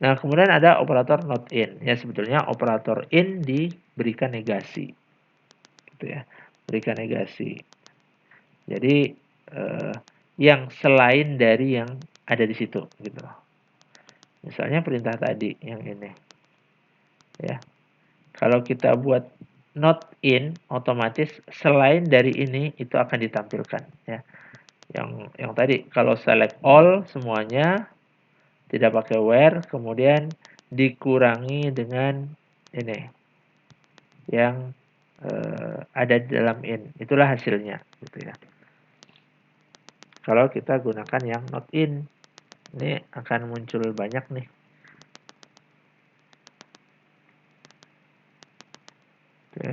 Nah, kemudian ada operator not in. Ya, sebetulnya operator in diberikan negasi. Gitu ya. Berikan negasi. Jadi yang selain dari yang ada di situ gitu. Misalnya perintah tadi yang ini. Ya. Kalau kita buat not in, otomatis selain dari ini itu akan ditampilkan ya. Yang tadi kalau select all semuanya tidak pakai where, kemudian dikurangi dengan ini yang ada di dalam in, itulah hasilnya gitu ya. Kalau kita gunakan yang not in, ini akan muncul banyak nih. Oke.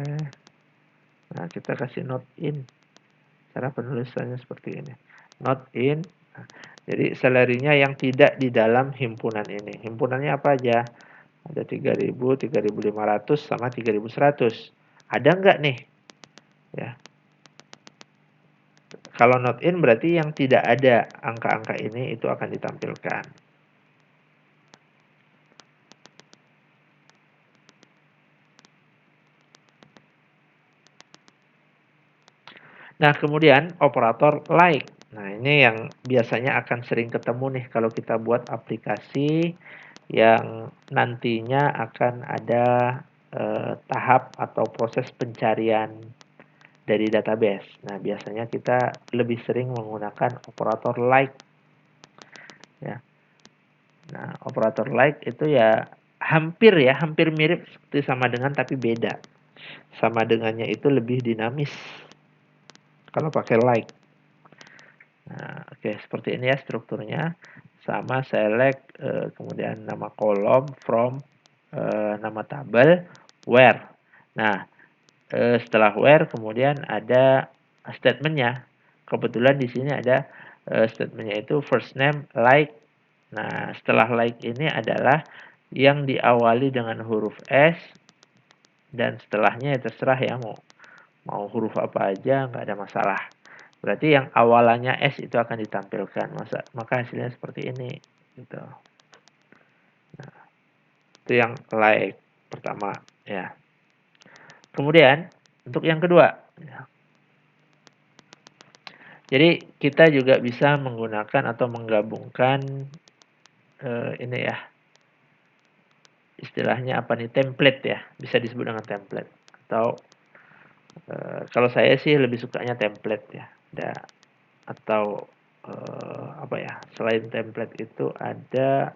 Nah, kita kasih not in. Cara penulisannya seperti ini. Not in. Nah, jadi salarinya yang tidak di dalam himpunan ini. Himpunannya apa aja? Ada 3.000, 3.500 sama 3.100. Ada nggak nih? Ya. Kalau not in berarti yang tidak ada angka-angka ini itu akan ditampilkan. Nah, kemudian operator like. Nah, ini yang biasanya akan sering ketemu nih kalau kita buat aplikasi yang nantinya akan ada tahap atau proses pencarian dari database. Nah, biasanya kita lebih sering menggunakan operator like. Ya. Nah, operator like itu ya hampir mirip seperti sama dengan tapi beda. Sama dengannya itu lebih dinamis kalau pakai like. Nah, oke, seperti ini ya strukturnya. Sama select, kemudian nama kolom, from, nama tabel, where. Nah, setelah where kemudian ada statementnya. Kebetulan di sini ada statementnya itu first name like Nah, setelah like ini adalah yang diawali dengan huruf S dan setelahnya ya terserah ya mau huruf apa aja, nggak ada masalah. Berarti yang awalannya S itu akan ditampilkan. Maka hasilnya seperti ini gitu. Nah, itu yang like pertama ya. Kemudian untuk yang kedua ya. Jadi kita juga bisa menggunakan atau menggabungkan ini ya. Istilahnya apa nih, template ya, bisa disebut dengan template. Atau kalau saya sih lebih sukanya template ya. Atau apa ya, selain template itu ada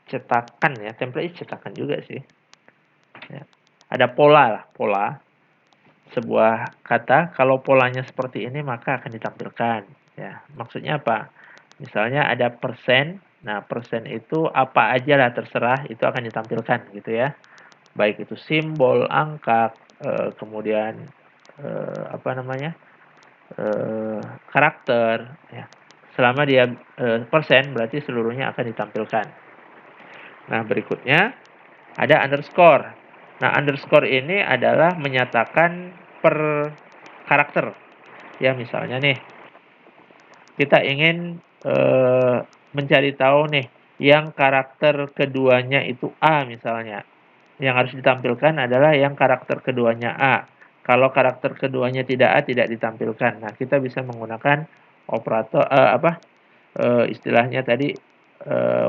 cetakan ya, template cetakan juga sih ya. Ada pola lah, pola sebuah kata, kalau polanya seperti ini maka akan ditampilkan ya. Maksudnya apa? Misalnya ada persen, nah persen itu apa aja lah terserah, itu akan ditampilkan gitu ya. Baik itu simbol, angka, kemudian apa namanya, karakter ya. Selama dia persen, berarti seluruhnya akan ditampilkan. Nah, berikutnya ada underscore. Nah, underscore ini adalah menyatakan per karakter. Ya, misalnya nih, kita ingin mencari tahu nih, yang karakter keduanya itu A misalnya. Yang harus ditampilkan adalah yang karakter keduanya A. Kalau karakter keduanya tidak A, tidak ditampilkan. Nah, kita bisa menggunakan operator istilahnya tadi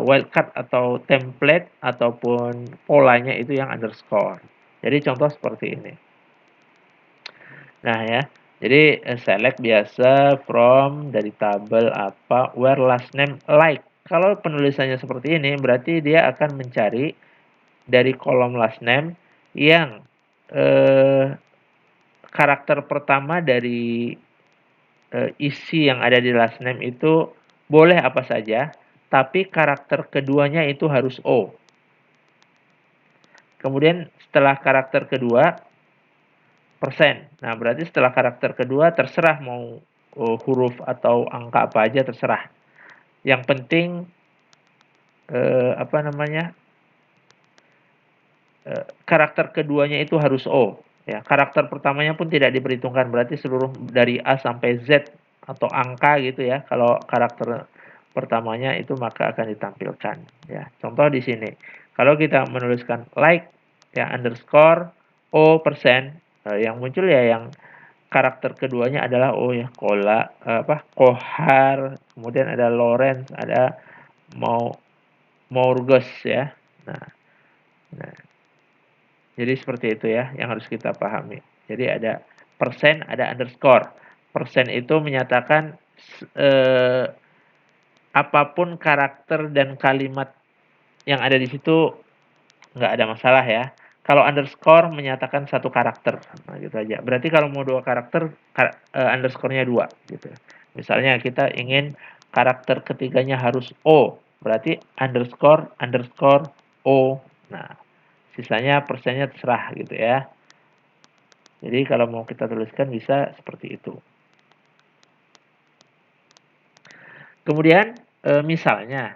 wildcard atau template ataupun polanya itu yang underscore. Jadi contoh seperti ini. Nah ya, jadi select biasa from dari tabel apa where last name like. Kalau penulisannya seperti ini berarti dia akan mencari dari kolom last name yang karakter pertama dari isi yang ada di last name itu boleh apa saja, tapi karakter keduanya itu harus O. Kemudian setelah karakter kedua, persen. Nah, berarti setelah karakter kedua terserah mau huruf atau angka apa aja terserah. Yang penting apa namanya, karakter keduanya itu harus O. Ya, karakter pertamanya pun tidak diperhitungkan, berarti seluruh dari A sampai Z atau angka gitu ya. Kalau karakter pertamanya itu maka akan ditampilkan. Ya, contoh di sini. Kalau kita menuliskan like ya underscore O persen, yang muncul ya yang karakter keduanya adalah O ya, Kohar, kemudian ada Lawrence, ada Morgus ya. Nah, jadi seperti itu ya yang harus kita pahami. Jadi ada persen, ada underscore. Persen itu menyatakan apapun karakter dan kalimat yang ada di situ nggak ada masalah ya. Kalau underscore menyatakan satu karakter, nah gitu aja. Berarti kalau mau dua karakter, underscore-nya 2 gitu. Misalnya kita ingin karakter ketiganya harus O, berarti underscore underscore O. Nah, sisanya persennya terserah gitu ya. Jadi kalau mau kita tuliskan bisa seperti itu. Kemudian misalnya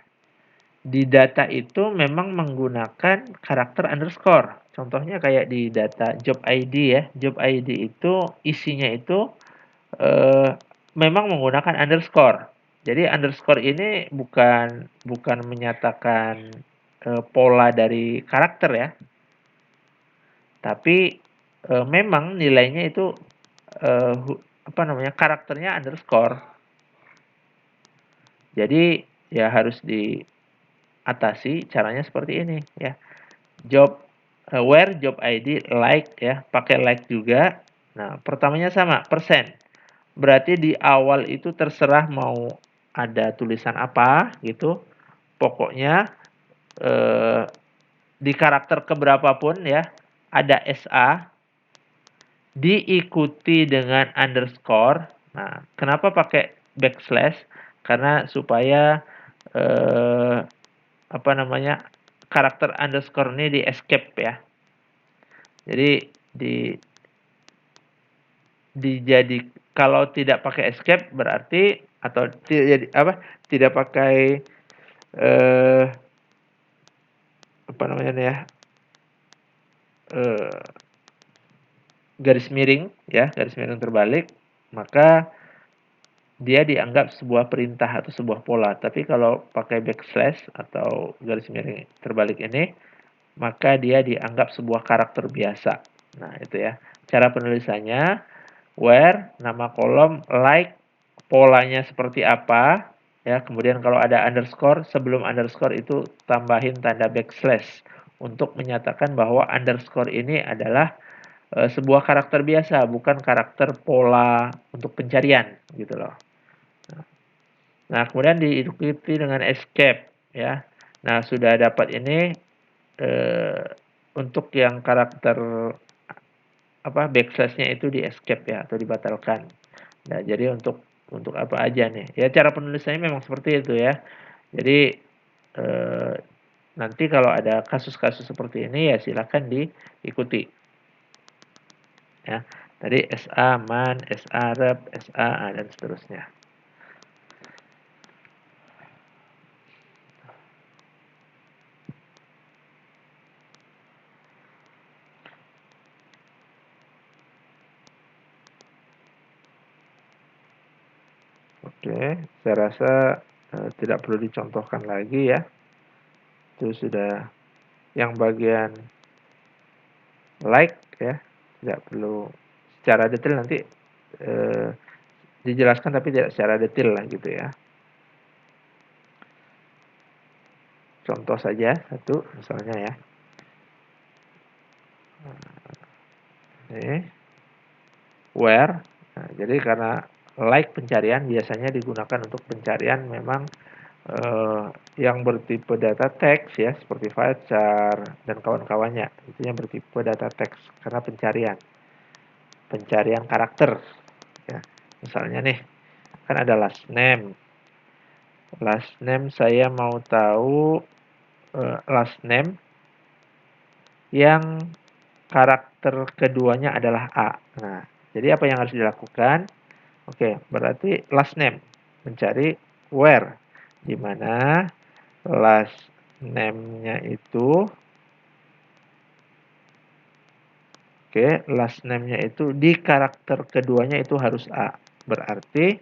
di data itu memang menggunakan karakter underscore. Contohnya kayak di data job ID ya. Job ID itu isinya itu memang menggunakan underscore. Jadi underscore ini bukan menyatakan pola dari karakter ya. Tapi memang nilainya itu apa namanya, karakternya underscore. Jadi ya harus diatasi, caranya seperti ini ya. Where job ID like ya, pakai like juga. Nah, pertamanya sama, persen. Berarti di awal itu terserah mau ada tulisan apa gitu. Pokoknya di karakter keberapapun ya, ada SA diikuti dengan underscore. Nah, kenapa pakai backslash? Karena supaya apa namanya, karakter underscore ini di escape ya. Jadi kalau tidak pakai escape berarti atau tidak pakai apa namanya nih ya, garis miring ya, garis miring terbalik, maka dia dianggap sebuah perintah atau sebuah pola. Tapi kalau pakai backslash atau garis miring terbalik ini, maka dia dianggap sebuah karakter biasa. Nah, itu ya. Cara penulisannya, where, nama kolom, like, polanya seperti apa, ya. Kemudian kalau ada underscore, sebelum underscore itu tambahin tanda backslash untuk menyatakan bahwa underscore ini adalah sebuah karakter biasa, bukan karakter pola untuk pencarian, gitu loh. Nah, kemudian diikuti dengan escape, ya. Nah, sudah dapat ini untuk yang karakter backslash-nya itu di escape ya atau dibatalkan. Nah, jadi untuk apa aja nih? Ya cara penulisannya memang seperti itu ya. Jadi nanti kalau ada kasus-kasus seperti ini ya silakan diikuti. Ya. Tadi SA, MAN, SA, REP, SA, dan seterusnya. Oke, saya rasa tidak perlu dicontohkan lagi ya. Itu sudah yang bagian like ya, tidak perlu secara detail nanti dijelaskan tapi tidak secara detail lah gitu ya. Contoh saja satu misalnya ya. Ini where. Nah, jadi karena like pencarian biasanya digunakan untuk pencarian memang yang bertipe data text ya seperti varchar dan kawan-kawannya. Itu yang bertipe data text karena pencarian karakter ya. Misalnya nih kan ada last name. Last name saya mau tahu last name yang karakter keduanya adalah A. Nah, jadi apa yang harus dilakukan? Oke, berarti last name mencari where, di mana last name-nya itu last name-nya itu di karakter keduanya itu harus A. Berarti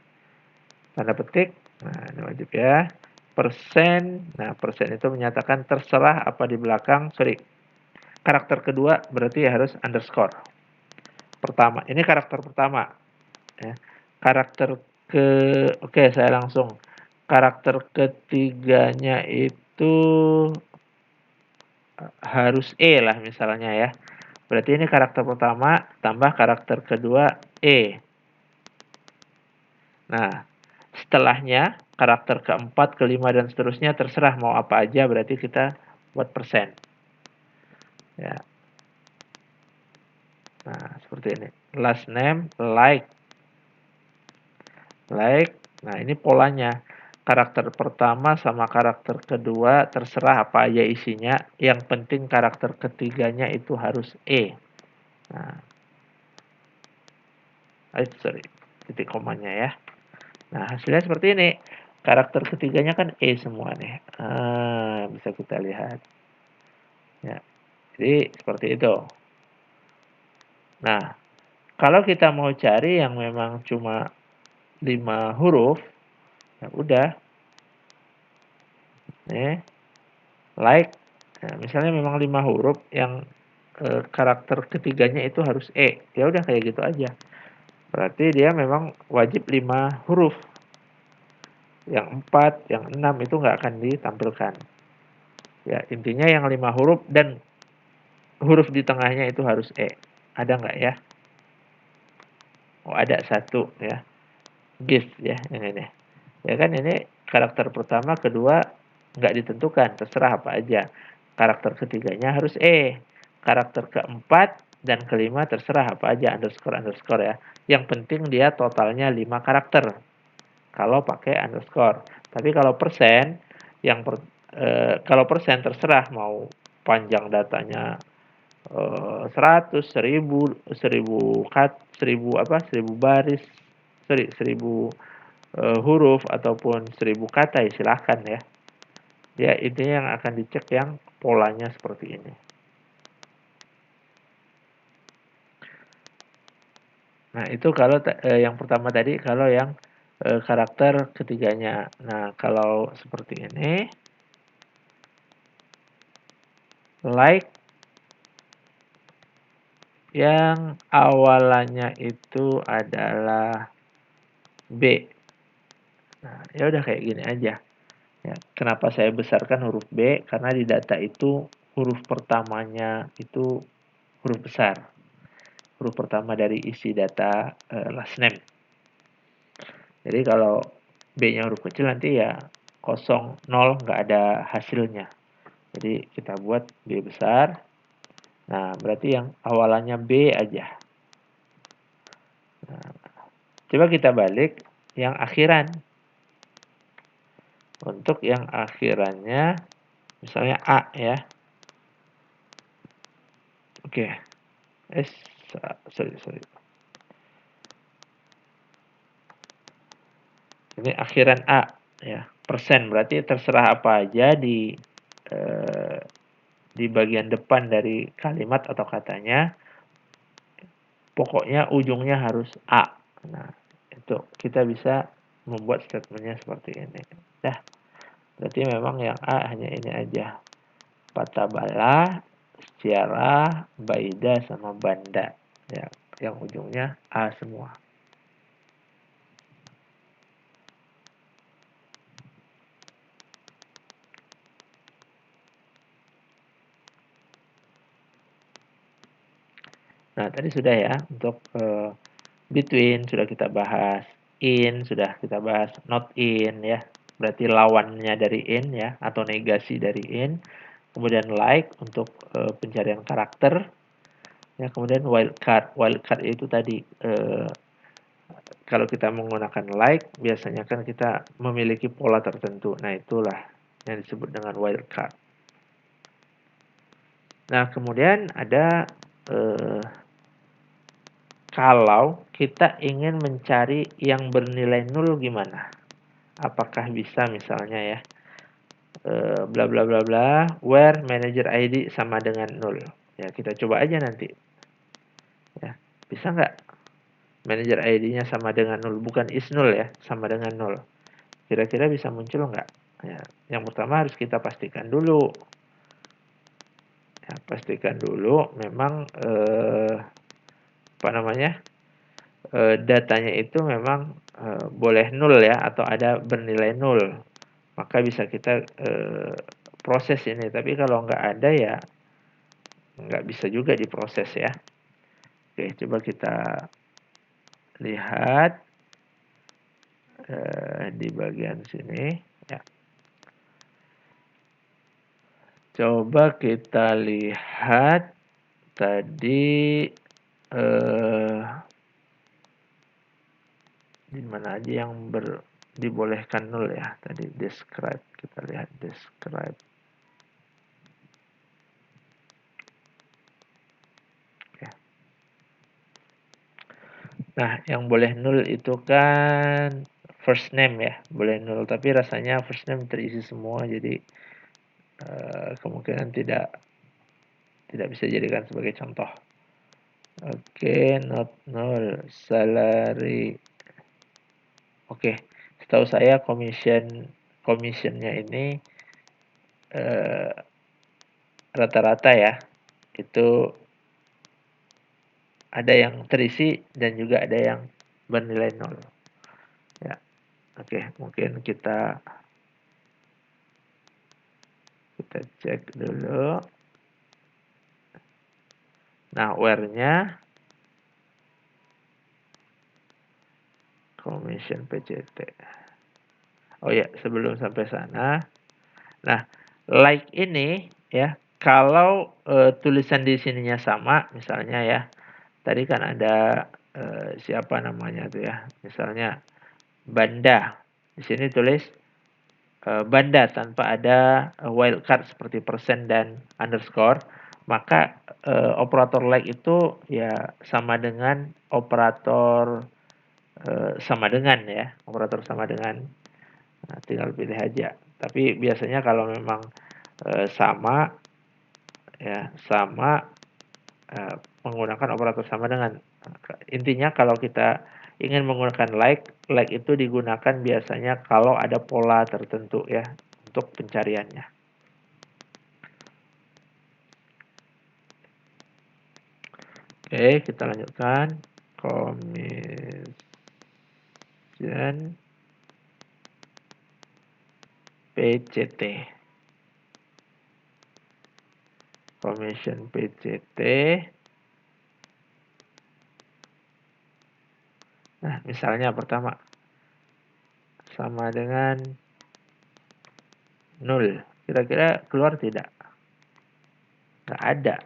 tanda petik, nah ini wajib ya. Persen, nah persen itu menyatakan terserah apa di belakang, karakter kedua berarti harus underscore. Pertama, ini karakter pertama. Ya. Karakter saya langsung. Karakter ketiganya itu harus E lah misalnya ya. Berarti ini karakter pertama tambah karakter kedua E. Nah, setelahnya karakter keempat, kelima, dan seterusnya terserah mau apa aja, berarti kita buat persen. Ya. Nah, seperti ini. Last name, like. Nah, ini polanya. Karakter pertama sama karakter kedua terserah apa aja isinya. Yang penting karakter ketiganya itu harus E. Nah, titik komanya ya. Nah, hasilnya seperti ini. Karakter ketiganya kan E semua nih. Bisa kita lihat. Ya. Jadi, seperti itu. Nah, kalau kita mau cari yang memang cuma 5 huruf, ya udah. Nih, like. Nah, misalnya memang 5 huruf yang karakter ketiganya itu harus E. Ya udah kayak gitu aja. Berarti dia memang wajib 5 huruf. Yang 4, yang 6 itu nggak akan ditampilkan. Ya, intinya yang 5 huruf dan huruf di tengahnya itu harus E. Ada nggak ya? Oh, ada satu ya. Gift ya, ini. Ya kan ini karakter pertama, kedua nggak ditentukan, terserah apa aja. Karakter ketiganya harus E. Karakter keempat dan kelima terserah apa aja, underscore ya. Yang penting dia totalnya 5 karakter. Kalau pakai underscore. Tapi kalau persen, kalau persen terserah mau panjang datanya 100, 1000 baris, 1000 huruf ataupun 1000 kata, ya silahkan ya. Ya, intinya yang akan dicek yang polanya seperti ini. Nah, itu kalau yang pertama tadi kalau yang karakter ketiganya. Nah, kalau seperti ini, like yang awalannya itu adalah B. Nah, ya udah kayak gini aja. Ya, kenapa saya besarkan huruf B? Karena di data itu huruf pertamanya itu huruf besar. Huruf pertama dari isi data last name. Jadi kalau B-nya huruf kecil nanti ya 0, 0, nggak ada hasilnya. Jadi kita buat B besar. Nah, berarti yang awalannya B aja. Nah, coba kita balik yang akhiran. Untuk yang akhirannya, misalnya A ya. Oke. Sorry. Ini akhiran A ya. Persen berarti terserah apa aja di bagian depan dari kalimat atau katanya. Pokoknya ujungnya harus A. Nah, itu kita bisa membuat statementnya seperti ini. Dah. Berarti memang yang A hanya ini aja. Patabala, Syarah, Baida, sama Banda. Ya, yang ujungnya A semua. Nah, tadi sudah ya. Untuk between sudah kita bahas. In sudah kita bahas. Not in ya. Berarti lawannya dari in ya. Atau negasi dari in. Kemudian like untuk pencarian karakter. Ya, kemudian wildcard. Wildcard itu tadi kalau kita menggunakan like, biasanya kan kita memiliki pola tertentu. Nah, itulah yang disebut dengan wildcard. Nah, kemudian ada kalau kita ingin mencari yang bernilai 0 gimana? Apakah bisa misalnya ya, bla bla bla bla, where manager ID sama dengan 0. Ya, kita coba aja nanti. Ya, bisa nggak manager ID-nya sama dengan 0? Bukan is 0 ya, sama dengan 0. Kira-kira bisa muncul nggak? Ya, yang pertama harus kita pastikan dulu. Ya, pastikan dulu memang datanya itu memang boleh 0 ya, atau ada bernilai 0. Maka bisa kita proses ini. Tapi kalau nggak ada ya nggak bisa juga diproses ya. Oke, coba kita lihat di bagian sini ya. Coba kita lihat tadi di mana aja yang dibolehkan 0 ya. Tadi describe, kita lihat describe. Oke. Nah, yang boleh 0 itu kan first name ya, boleh 0, tapi rasanya first name terisi semua, jadi kemungkinan tidak bisa dijadikan sebagai contoh. Oke, not 0, salary. Oke, setahu saya commissionnya ini rata-rata ya, itu ada yang terisi dan juga ada yang bernilai 0. Ya, oke, mungkin kita cek dulu. Nah, where-nya commission PCT. Oh ya, sebelum sampai sana. Nah, like ini ya, kalau tulisan di sininya sama, misalnya ya. Tadi kan ada siapa namanya tuh ya. Misalnya Banda. Di sini tulis Banda tanpa ada wildcard seperti persen dan underscore. Maka operator like itu ya sama dengan operator sama dengan ya, operator sama dengan. Nah, tinggal pilih aja. Tapi biasanya kalau memang sama ya, sama menggunakan operator sama dengan. Intinya kalau kita ingin menggunakan like itu digunakan biasanya kalau ada pola tertentu ya untuk pencariannya. Oke, kita lanjutkan. Commission PCT. Commission PCT. Nah, misalnya pertama sama dengan 0. Kira-kira keluar tidak? Nggak ada.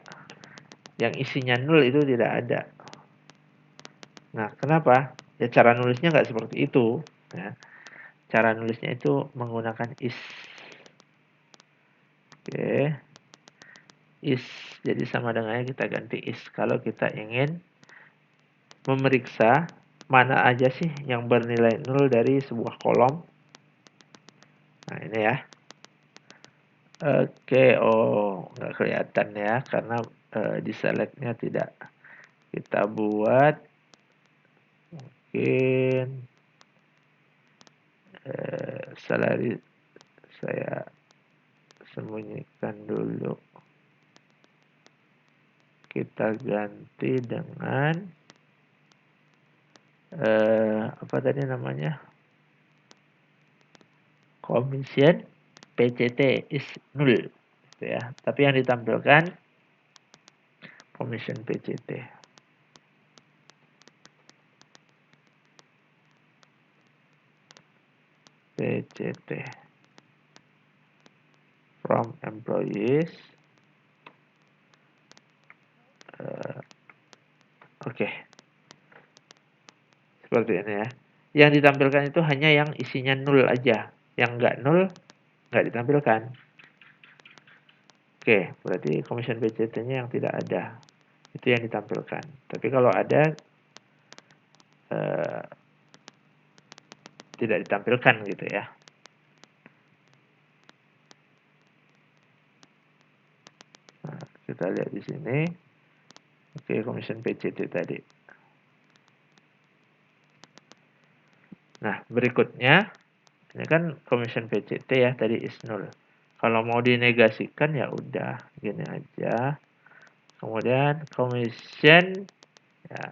Yang isinya 0 itu tidak ada. Nah, kenapa? Ya cara nulisnya nggak seperti itu. Ya. Cara nulisnya itu menggunakan is. Oke. Is. Jadi sama dengannya kita ganti is. Kalau kita ingin memeriksa mana aja sih yang bernilai 0 dari sebuah kolom. Nah, ini ya. Oke, oh nggak kelihatan ya karena di selectnya tidak kita buat. Mungkin salary saya sembunyikan dulu. Kita ganti dengan apa tadi namanya? Commission PCT is 0 gitu ya. Tapi yang ditampilkan commission PCT. PCT from employees. Oke. Seperti ini ya. Yang ditampilkan itu hanya yang isinya 0 aja. Yang nggak 0 nggak ditampilkan. Oke, berarti commission PCT-nya yang tidak ada. Itu yang ditampilkan. Tapi kalau ada tidak ditampilkan gitu ya. Nah, kita lihat di sini. Oke, commission PCT tadi. Nah, berikutnya ini kan commission PCT ya, tadi is 0. Kalau mau dinegasikan ya udah gini aja. Kemudian commission ya,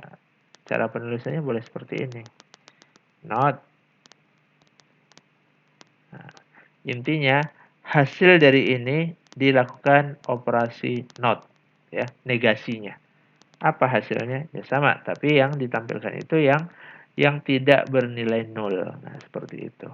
cara penulisannya boleh seperti ini. Not. Nah, intinya hasil dari ini dilakukan operasi not ya, negasinya. Apa hasilnya? Ya sama, tapi yang ditampilkan itu yang tidak bernilai 0. Nah, seperti itu.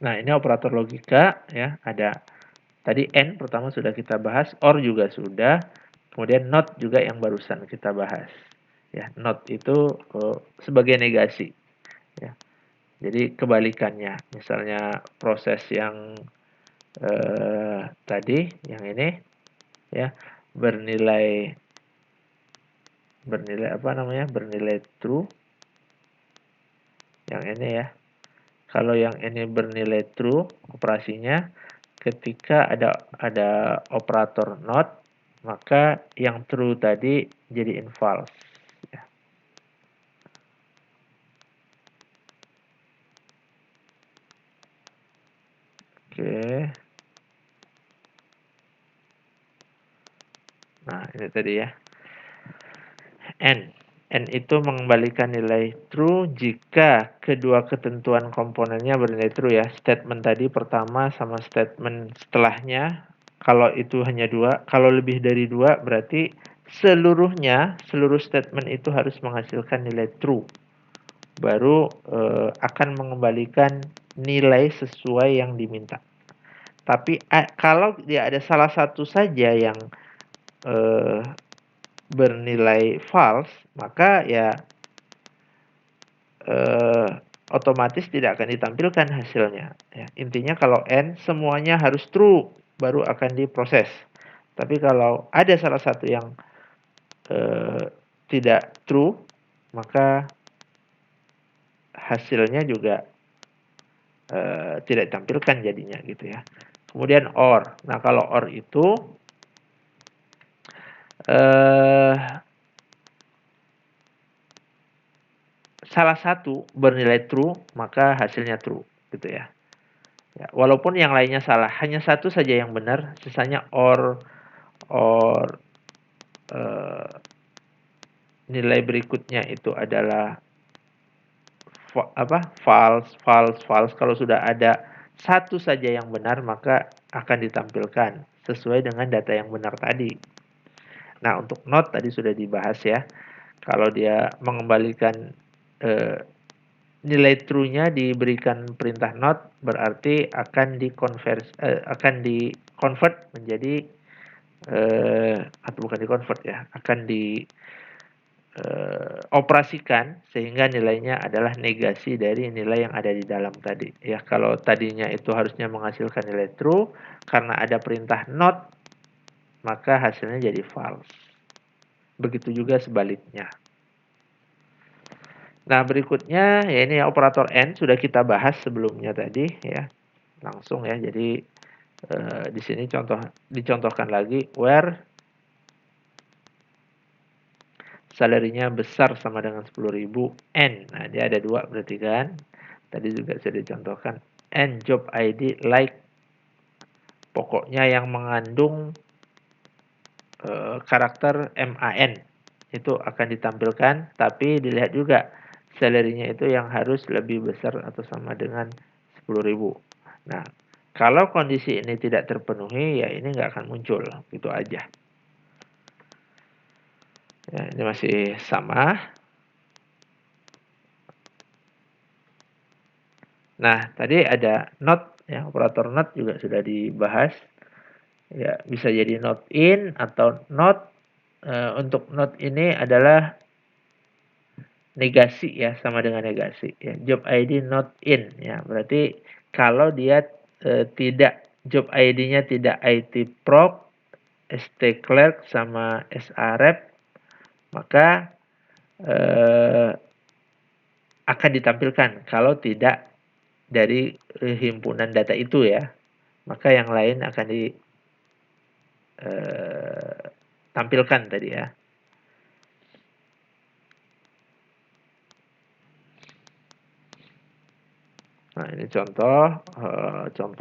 Nah, ini operator logika ya, ada tadi and pertama sudah kita bahas, or juga sudah, kemudian not juga yang barusan kita bahas. Ya, not itu sebagai negasi ya. Jadi kebalikannya, misalnya proses yang tadi yang ini ya bernilai apa namanya? Bernilai true. Yang ini ya. Kalau yang ini bernilai true operasinya, ketika ada operator not, maka yang true tadi jadi false ya. Oke. Nah, ini tadi ya. N itu mengembalikan nilai true jika kedua ketentuan komponennya bernilai true ya. Statement tadi pertama sama statement setelahnya, kalau itu hanya 2, kalau lebih dari 2 berarti seluruh statement itu harus menghasilkan nilai true. Baru akan mengembalikan nilai sesuai yang diminta. Tapi kalau dia ada salah satu saja yang bernilai false, maka ya otomatis tidak akan ditampilkan hasilnya. Ya, intinya kalau N semuanya harus true baru akan diproses. Tapi kalau ada salah satu yang tidak true, maka hasilnya juga tidak ditampilkan jadinya gitu ya. Kemudian OR. Nah, kalau OR itu salah satu bernilai true, maka hasilnya true gitu ya. Ya, walaupun yang lainnya salah, hanya satu saja yang benar, sisanya or nilai berikutnya itu adalah false. Kalau sudah ada satu saja yang benar, maka akan ditampilkan sesuai dengan data yang benar tadi. Nah, untuk not tadi sudah dibahas ya. Kalau dia mengembalikan nilai true-nya diberikan perintah not, berarti akan di-convert menjadi atau bukan di-convert ya, akan operasikan sehingga nilainya adalah negasi dari nilai yang ada di dalam tadi. Ya, kalau tadinya itu harusnya menghasilkan nilai true, karena ada perintah not, maka hasilnya jadi false. Begitu juga sebaliknya. Nah, berikutnya ya ini ya operator AND sudah kita bahas sebelumnya tadi ya. Langsung ya. Jadi di sini dicontohkan lagi where salary-nya besar sama dengan 10.000 N. Nah, dia ada dua berarti kan. Tadi juga sudah dicontohkan N job ID like. Pokoknya yang mengandung karakter MAN itu akan ditampilkan, tapi dilihat juga salary-nya itu yang harus lebih besar atau sama dengan 10.000. Nah, kalau kondisi ini tidak terpenuhi, ya ini nggak akan muncul, gitu aja. Ya, ini masih sama. Nah, tadi ada not, ya, operator not juga sudah dibahas. Ya, bisa jadi not in atau not. Untuk not ini adalah negasi ya, sama dengan negasi. Ya, job ID not in ya, berarti kalau dia tidak job ID-nya tidak IT Prop, ST Clerk sama SA Rep, maka akan ditampilkan. Kalau tidak dari himpunan data itu ya, maka yang lain akan ditampilkan tadi ya. Nah, ini contoh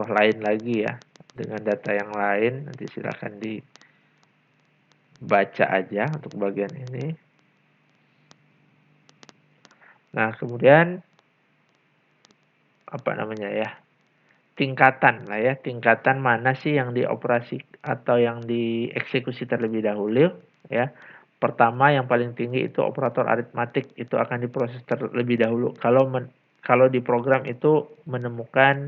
lain lagi ya, dengan data yang lain. Nanti silakan dibaca aja untuk bagian ini. Nah, kemudian apa namanya ya, tingkatan lah ya, tingkatan mana sih yang dioperasi atau yang dieksekusi terlebih dahulu ya. Pertama yang paling tinggi itu operator aritmatik, itu akan diproses terlebih dahulu. Kalau di program itu menemukan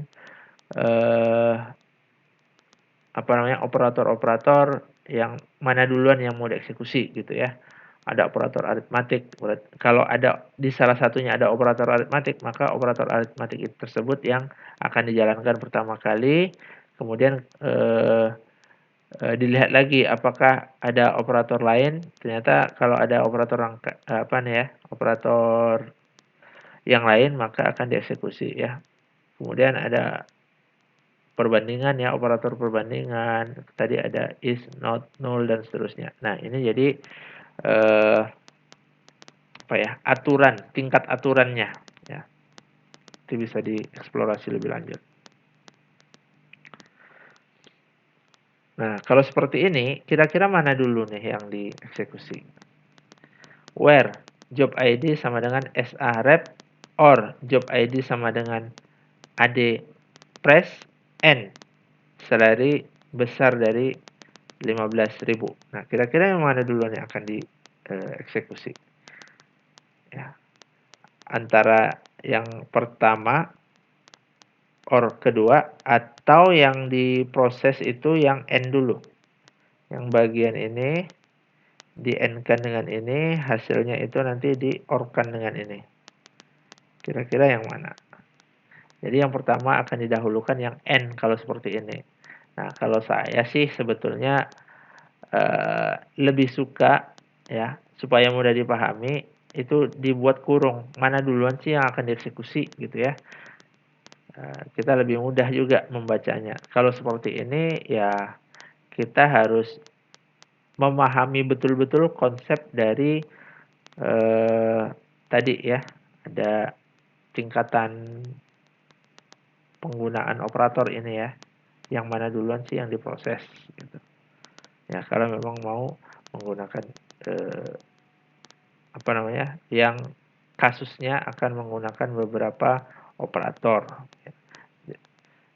operator-operator yang mana duluan yang mau dieksekusi gitu ya. Ada operator aritmatik. Kalau ada di salah satunya ada operator aritmatik, maka operator aritmatik itu tersebut yang akan dijalankan pertama kali. Kemudian dilihat lagi apakah ada operator lain. Ternyata kalau ada operator operator yang lain, maka akan dieksekusi ya. Kemudian ada perbandingan ya, operator perbandingan. Tadi ada is, not, null dan seterusnya. Nah, ini jadi aturan, tingkat aturannya ya. Itu bisa dieksplorasi lebih lanjut. Nah, kalau seperti ini, kira-kira mana dulu nih yang dieksekusi? Where job ID sama dengan SA Rep or job ID sama dengan AD Press N salary besar dari 15.000. Nah, kira-kira yang mana duluan yang akan dieksekusi? Ya. Antara yang pertama or kedua atau yang diproses itu yang N dulu. Yang bagian ini di N-kan dengan ini, hasilnya itu nanti di OR-kan dengan ini. Kira-kira yang mana? Jadi yang pertama akan didahulukan yang N kalau seperti ini. Nah, kalau saya sih sebetulnya lebih suka ya, supaya mudah dipahami, itu dibuat kurung. Mana duluan sih yang akan dieksekusi gitu ya. Kita lebih mudah juga membacanya. Kalau seperti ini ya kita harus memahami betul-betul konsep dari tadi ya, ada tingkatan penggunaan operator ini ya, yang mana duluan sih yang diproses gitu. Ya, kalau memang mau menggunakan apa namanya, yang kasusnya akan menggunakan beberapa operator.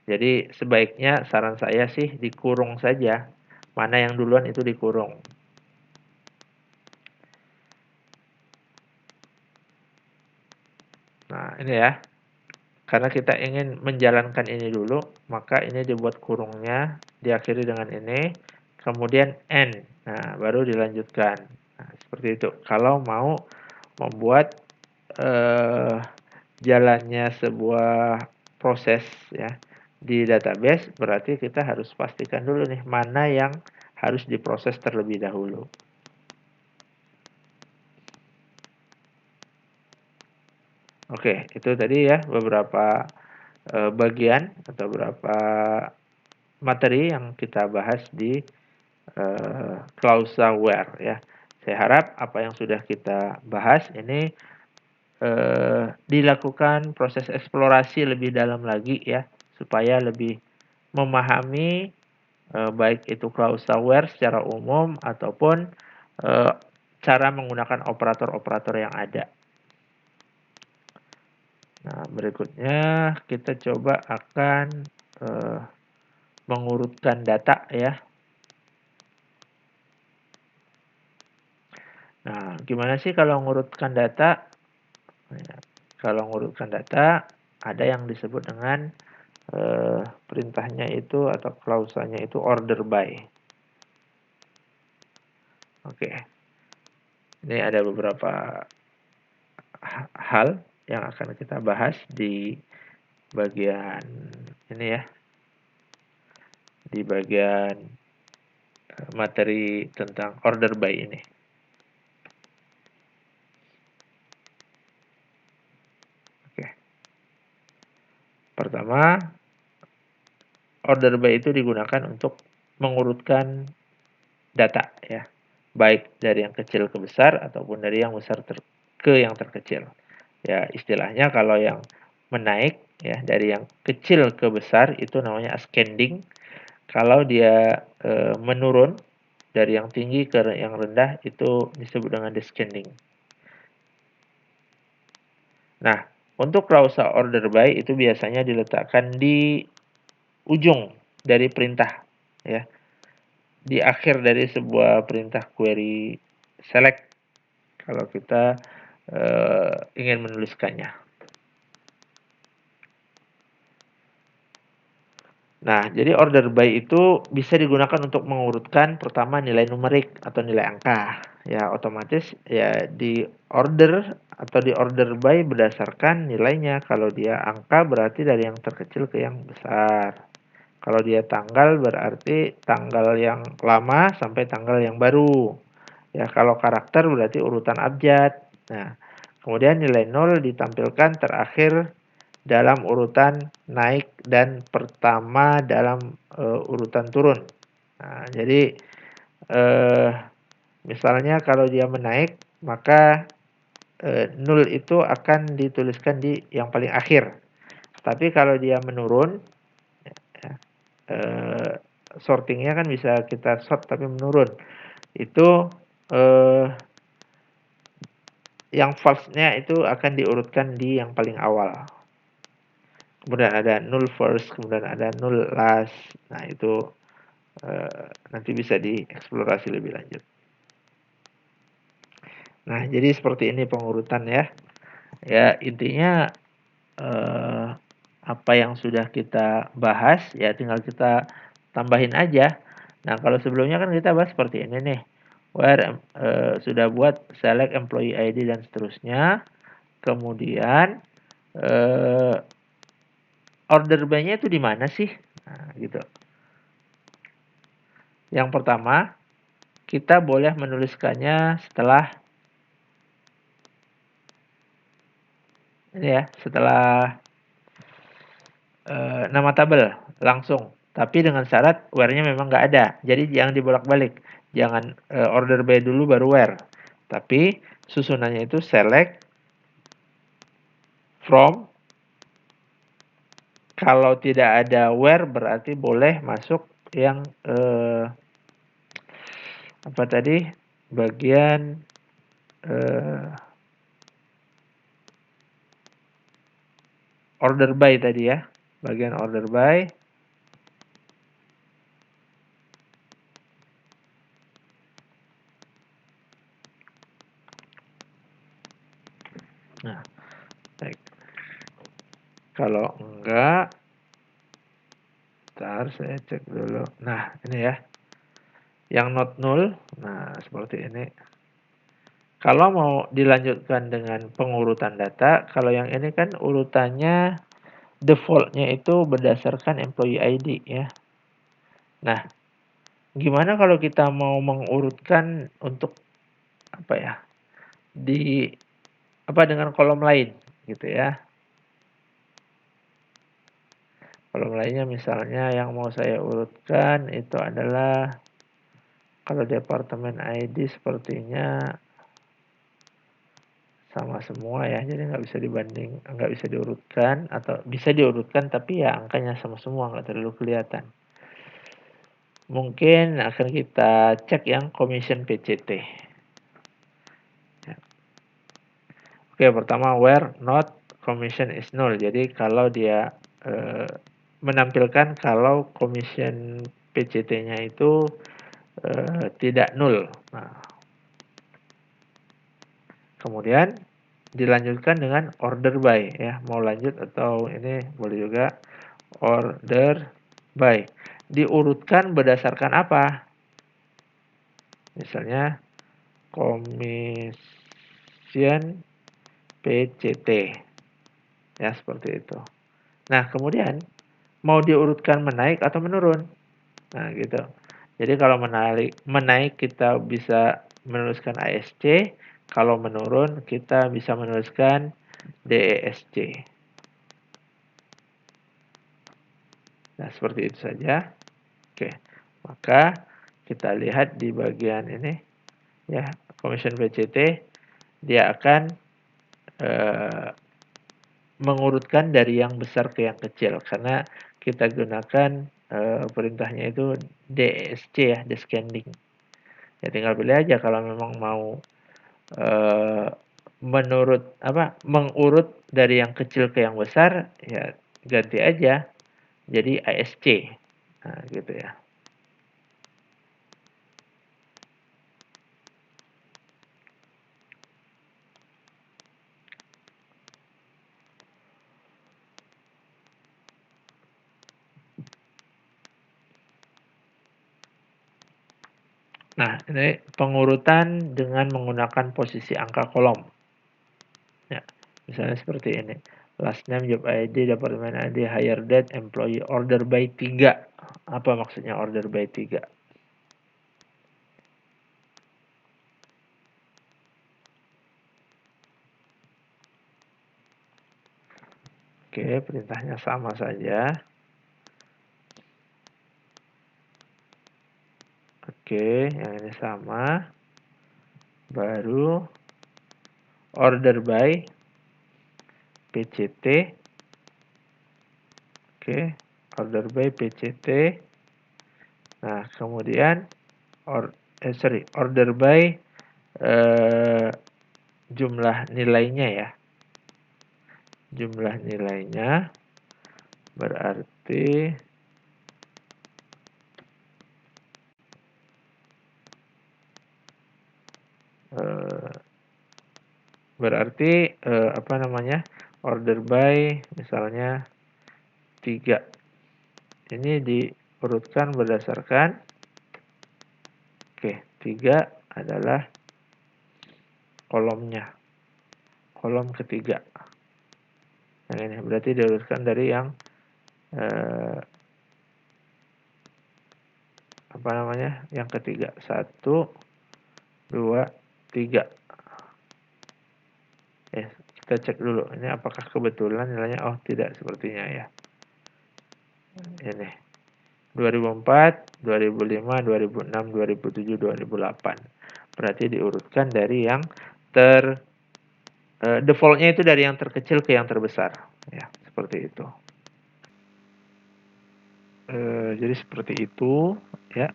Jadi sebaiknya saran saya sih dikurung saja, mana yang duluan itu dikurung. Nah, ini ya. Karena kita ingin menjalankan ini dulu, maka ini dibuat kurungnya, diakhiri dengan ini, kemudian N. Nah, baru dilanjutkan. Nah, seperti itu. Kalau mau membuat jalannya sebuah proses ya di database, berarti kita harus pastikan dulu nih mana yang harus diproses terlebih dahulu. Oke, itu tadi ya beberapa bagian atau beberapa materi yang kita bahas di klausa where ya. Saya harap apa yang sudah kita bahas ini dilakukan proses eksplorasi lebih dalam lagi ya, supaya lebih memahami baik itu klausa where secara umum ataupun cara menggunakan operator-operator yang ada. Nah, berikutnya kita coba akan mengurutkan data ya. Nah, gimana sih kalau mengurutkan data? Nah, kalau mengurutkan data, ada yang disebut dengan perintahnya itu atau klausanya itu order by. Oke. Ini ada beberapa hal yang akan kita bahas di bagian ini ya. Di bagian materi tentang order by ini. Oke. Pertama, order by itu digunakan untuk mengurutkan data ya. Baik dari yang kecil ke besar ataupun dari yang besar ke yang terkecil. Ya, istilahnya kalau yang menaik ya dari yang kecil ke besar itu namanya ascending. Kalau dia menurun dari yang tinggi ke yang rendah itu disebut dengan descending. Nah, untuk klausa order by itu biasanya diletakkan di ujung dari perintah ya. Di akhir dari sebuah perintah query select kalau kita ingin menuliskannya. Nah, jadi order by itu bisa digunakan untuk mengurutkan pertama nilai numerik atau nilai angka. Ya, otomatis ya di order atau di order by berdasarkan nilainya. Kalau dia angka berarti dari yang terkecil ke yang besar. Kalau dia tanggal berarti tanggal yang lama sampai tanggal yang baru. Ya, kalau karakter berarti urutan abjad. Nah, kemudian nilai 0 ditampilkan terakhir dalam urutan naik dan pertama dalam urutan turun. Nah, jadi misalnya kalau dia menaik, maka 0 itu akan dituliskan di yang paling akhir. Tapi kalau dia menurun, ya, sortingnya kan bisa kita sort tapi menurun. Itu yang false-nya itu akan diurutkan di yang paling awal. Kemudian ada null first, kemudian ada null last. Nah, itu nanti bisa dieksplorasi lebih lanjut. Nah, jadi seperti ini pengurutan ya. Ya, intinya apa yang sudah kita bahas ya tinggal kita tambahin aja. Nah, kalau sebelumnya kan kita bahas seperti ini nih. Where sudah buat select employee ID dan seterusnya. Kemudian order by-nya itu di mana sih? Nah, gitu. Yang pertama, kita boleh menuliskannya setelah ini ya, setelah nama tabel langsung. Tapi dengan syarat where-nya memang nggak ada. Jadi jangan dibolak-balik. Jangan order by dulu baru where. Tapi susunannya itu select from. Kalau tidak ada where berarti boleh masuk yang apa tadi? Bagian order by tadi ya. Bagian order by. Nah, baik. Kalau enggak, ntar saya cek dulu. Nah, ini ya. Yang not null, nah seperti ini. Kalau mau dilanjutkan dengan pengurutan data, kalau yang ini kan urutannya defaultnya itu berdasarkan employee ID ya. Nah, gimana kalau kita mau mengurutkan untuk apa ya? Di apa dengan kolom lain gitu ya. Kolom lainnya misalnya yang mau saya urutkan itu adalah kalau departemen ID sepertinya sama semua ya, jadi nggak bisa dibanding, nggak bisa diurutkan, atau bisa diurutkan tapi ya angkanya sama semua, nggak terlalu kelihatan. Mungkin akan kita cek yang commission PCT. Ya. Oke, pertama where not commission is null. Jadi kalau dia menampilkan kalau commission PCT-nya itu tidak null. Nah, kemudian dilanjutkan dengan order by ya, mau lanjut atau ini boleh juga order by. Diurutkan berdasarkan apa? Misalnya commission PCT ya, seperti itu. Nah, kemudian mau diurutkan menaik atau menurun. Nah, gitu. Jadi kalau menaik kita bisa menuliskan ASC, kalau menurun kita bisa menuliskan DESC. Nah, seperti itu saja. Oke, maka kita lihat di bagian ini ya, commission PCT dia akan mengurutkan dari yang besar ke yang kecil karena kita gunakan perintahnya itu DSC ya, descending. Ya tinggal pilih aja kalau memang mau mengurut dari yang kecil ke yang besar ya ganti aja jadi ASC. Nah, gitu ya. Nah, ini pengurutan dengan menggunakan posisi angka kolom. Ya, misalnya seperti ini. Last name, job ID, department ID, hire date, employee, order by 3. Apa maksudnya order by 3? Oke, perintahnya sama saja. Oke, yang ini sama. Baru order by PCT. Oke, order by PCT. Nah, kemudian order by jumlah nilainya ya. Jumlah nilainya berarti apa namanya, order by misalnya 3. Ini diurutkan berdasarkan 3 adalah kolomnya, kolom ketiga. Yang ini berarti diurutkan dari yang apa namanya? Yang ketiga. 1, 2, 3. Kita cek dulu. Ini apakah kebetulan nilainya? Oh, tidak sepertinya ya. Ini 2004, 2005, 2006, 2007, 2008. Berarti diurutkan dari yang defaultnya itu dari yang terkecil ke yang terbesar. Ya, seperti itu. Jadi seperti itu ya.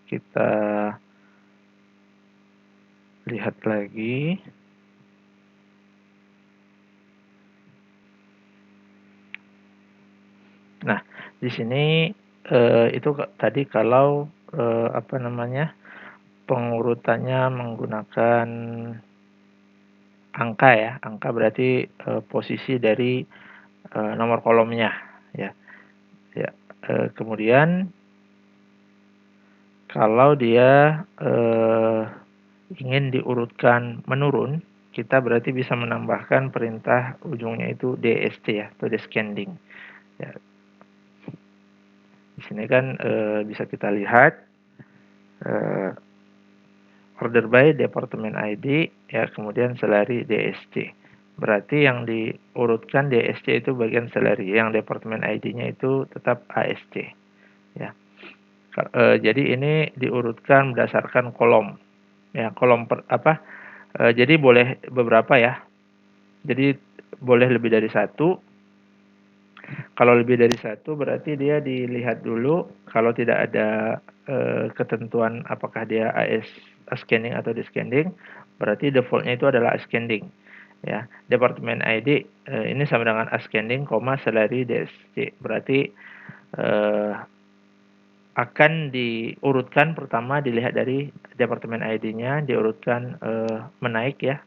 Kita lihat lagi. Nah, di sini itu tadi kalau apa namanya, pengurutannya menggunakan angka ya. Angka berarti posisi dari nomor kolomnya ya. Ya. Kemudian kalau dia ingin diurutkan menurun, kita berarti bisa menambahkan perintah ujungnya itu DST ya, atau descending. Ya. Di sini kan bisa kita lihat order by department ID ya, kemudian salary DSC. Berarti yang diurutkan DSC itu bagian salary, yang department ID-nya itu tetap ASC ya. Jadi ini diurutkan berdasarkan kolom ya, kolom jadi boleh beberapa ya. Jadi boleh lebih dari satu. Kalau lebih dari satu berarti dia dilihat dulu, kalau tidak ada ketentuan apakah dia ascending atau descending, berarti defaultnya itu adalah ascending ya. Department ID ini sama dengan ascending, salary DSC. Berarti akan diurutkan, pertama dilihat dari departemen ID-nya, diurutkan menaik ya,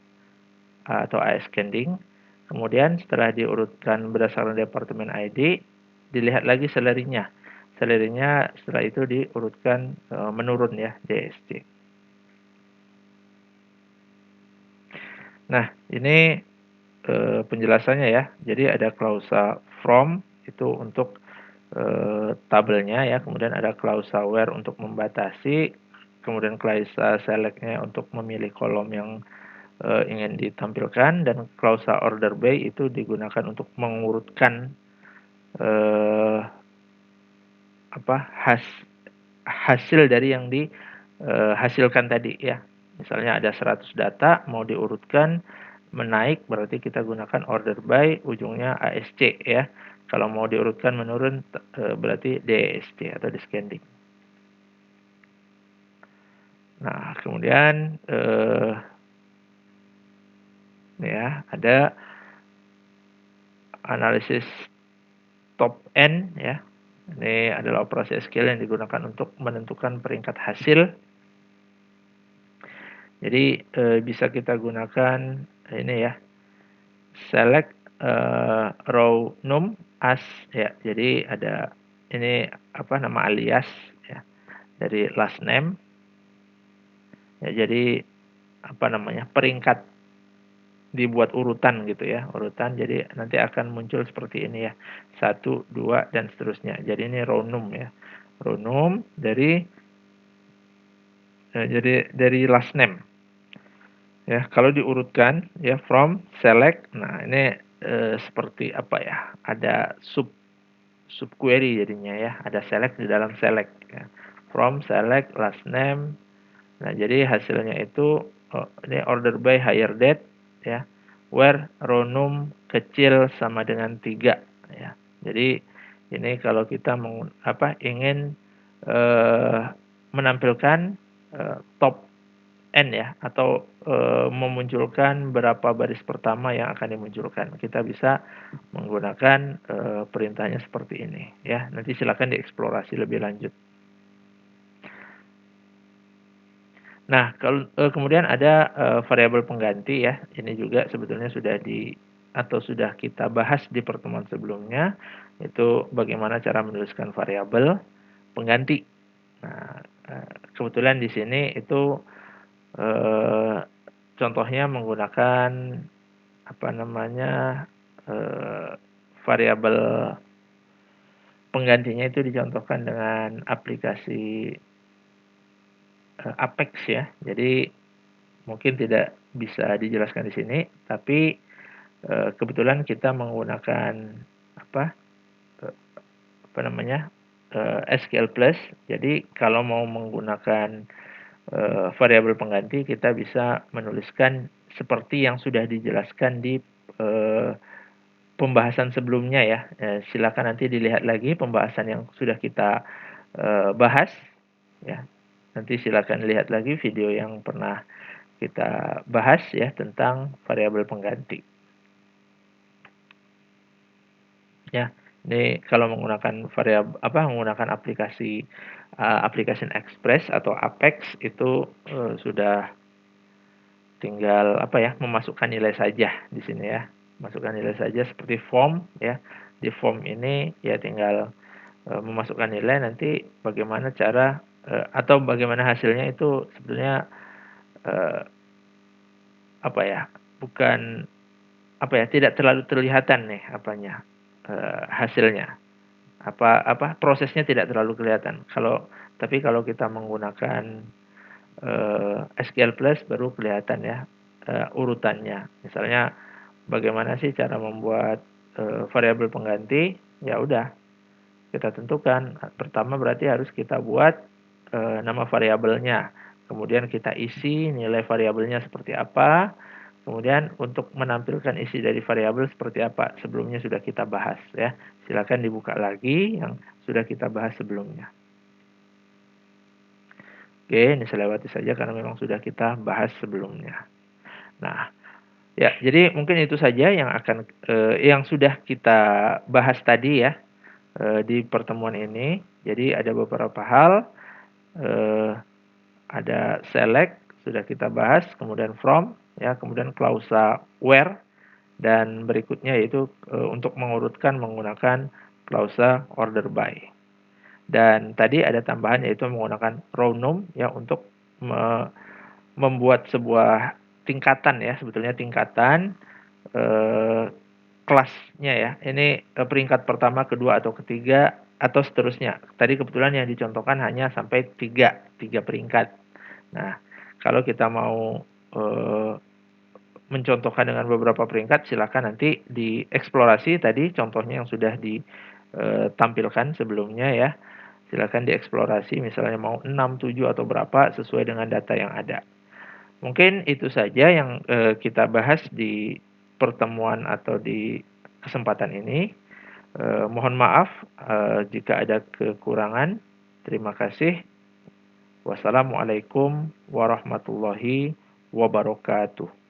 atau ascending. Kemudian setelah diurutkan berdasarkan departemen ID, dilihat lagi salary-nya. Salary-nya setelah itu diurutkan menurun ya, DSC. Nah, ini penjelasannya ya. Jadi ada klausa from itu untuk tabelnya ya, kemudian ada klausa where untuk membatasi, kemudian klausa select-nya untuk memilih kolom yang ingin ditampilkan, dan klausa order by itu digunakan untuk mengurutkan hasil dari yang dihasilkan tadi ya. Misalnya ada 100 data mau diurutkan menaik, berarti kita gunakan order by ujungnya ASC ya. Kalau mau diurutkan menurun berarti DSC atau descending. Nah, kemudian ya ada analisis top N ya. Ini adalah operasi SQL yang digunakan untuk menentukan peringkat hasil. Jadi bisa kita gunakan ini ya, select row num as ya. Jadi ada ini nama alias ya dari last name ya. Jadi peringkat dibuat urutan gitu ya, urutan. Jadi nanti akan muncul seperti ini ya, 1, 2 dan seterusnya. Jadi ini row num ya, row num dari last name ya. Kalau diurutkan ya from select, nah ini seperti ada sub query jadinya ya, ada select di dalam select ya. From select last name. Nah, jadi hasilnya itu ini order by hire date ya, where row num kecil sama dengan 3 ya. Jadi ini kalau kita ingin menampilkan top N ya, atau memunculkan berapa baris pertama yang akan dimunculkan, kita bisa menggunakan perintahnya seperti ini ya. Nanti silakan dieksplorasi lebih lanjut. Nah, kalau kemudian ada variabel pengganti ya. Ini juga sebetulnya sudah kita bahas di pertemuan sebelumnya, itu bagaimana cara menuliskan variabel pengganti. Nah, kebetulan di sini itu contohnya menggunakan variabel penggantinya itu dicontohkan dengan aplikasi Apex ya. Jadi mungkin tidak bisa dijelaskan di sini, tapi kebetulan kita menggunakan apa namanya SQL Plus. Jadi kalau mau menggunakan variabel pengganti, kita bisa menuliskan seperti yang sudah dijelaskan di pembahasan sebelumnya ya. Silakan nanti dilihat lagi pembahasan yang sudah kita bahas ya. Nanti silakan lihat lagi video yang pernah kita bahas ya tentang variabel pengganti. Ya, ini kalau menggunakan menggunakan aplikasi Application Express atau Apex itu sudah tinggal memasukkan nilai saja di sini ya. Masukkan nilai saja seperti form ya. Di form ini ya tinggal memasukkan nilai, nanti bagaimana cara atau bagaimana hasilnya itu sebetulnya bukan tidak terlalu kelihatan nih hasilnya. Prosesnya tidak terlalu kelihatan. Tapi kalau kita menggunakan SQL Plus baru kelihatan ya urutannya. Misalnya bagaimana sih cara membuat variabel pengganti? Ya udah, kita tentukan. Pertama berarti harus kita buat nama variabelnya. Kemudian kita isi nilai variabelnya seperti apa. Kemudian untuk menampilkan isi dari variabel seperti apa, sebelumnya sudah kita bahas ya. Silakan dibuka lagi yang sudah kita bahas sebelumnya. Oke, ini saya lewati saja karena memang sudah kita bahas sebelumnya. Nah, ya, jadi mungkin itu saja yang sudah kita bahas tadi ya di pertemuan ini. Jadi ada beberapa hal, ada select sudah kita bahas, kemudian from ya, kemudian klausa where, dan berikutnya yaitu untuk mengurutkan menggunakan klausa order by. Dan tadi ada tambahan yaitu menggunakan row num ya untuk membuat sebuah tingkatan ya, sebetulnya tingkatan kelasnya ya. Ini peringkat pertama, kedua atau ketiga atau seterusnya. Tadi kebetulan yang dicontohkan hanya sampai tiga peringkat. Nah, kalau kita mau mencontohkan dengan beberapa peringkat, silakan nanti dieksplorasi tadi contohnya yang sudah ditampilkan sebelumnya ya. Silakan dieksplorasi, misalnya mau 6, 7 atau berapa sesuai dengan data yang ada. Mungkin itu saja yang kita bahas di pertemuan atau di kesempatan ini. Mohon maaf jika ada kekurangan. Terima kasih. Wassalamualaikum warahmatullahi wabarakatuh.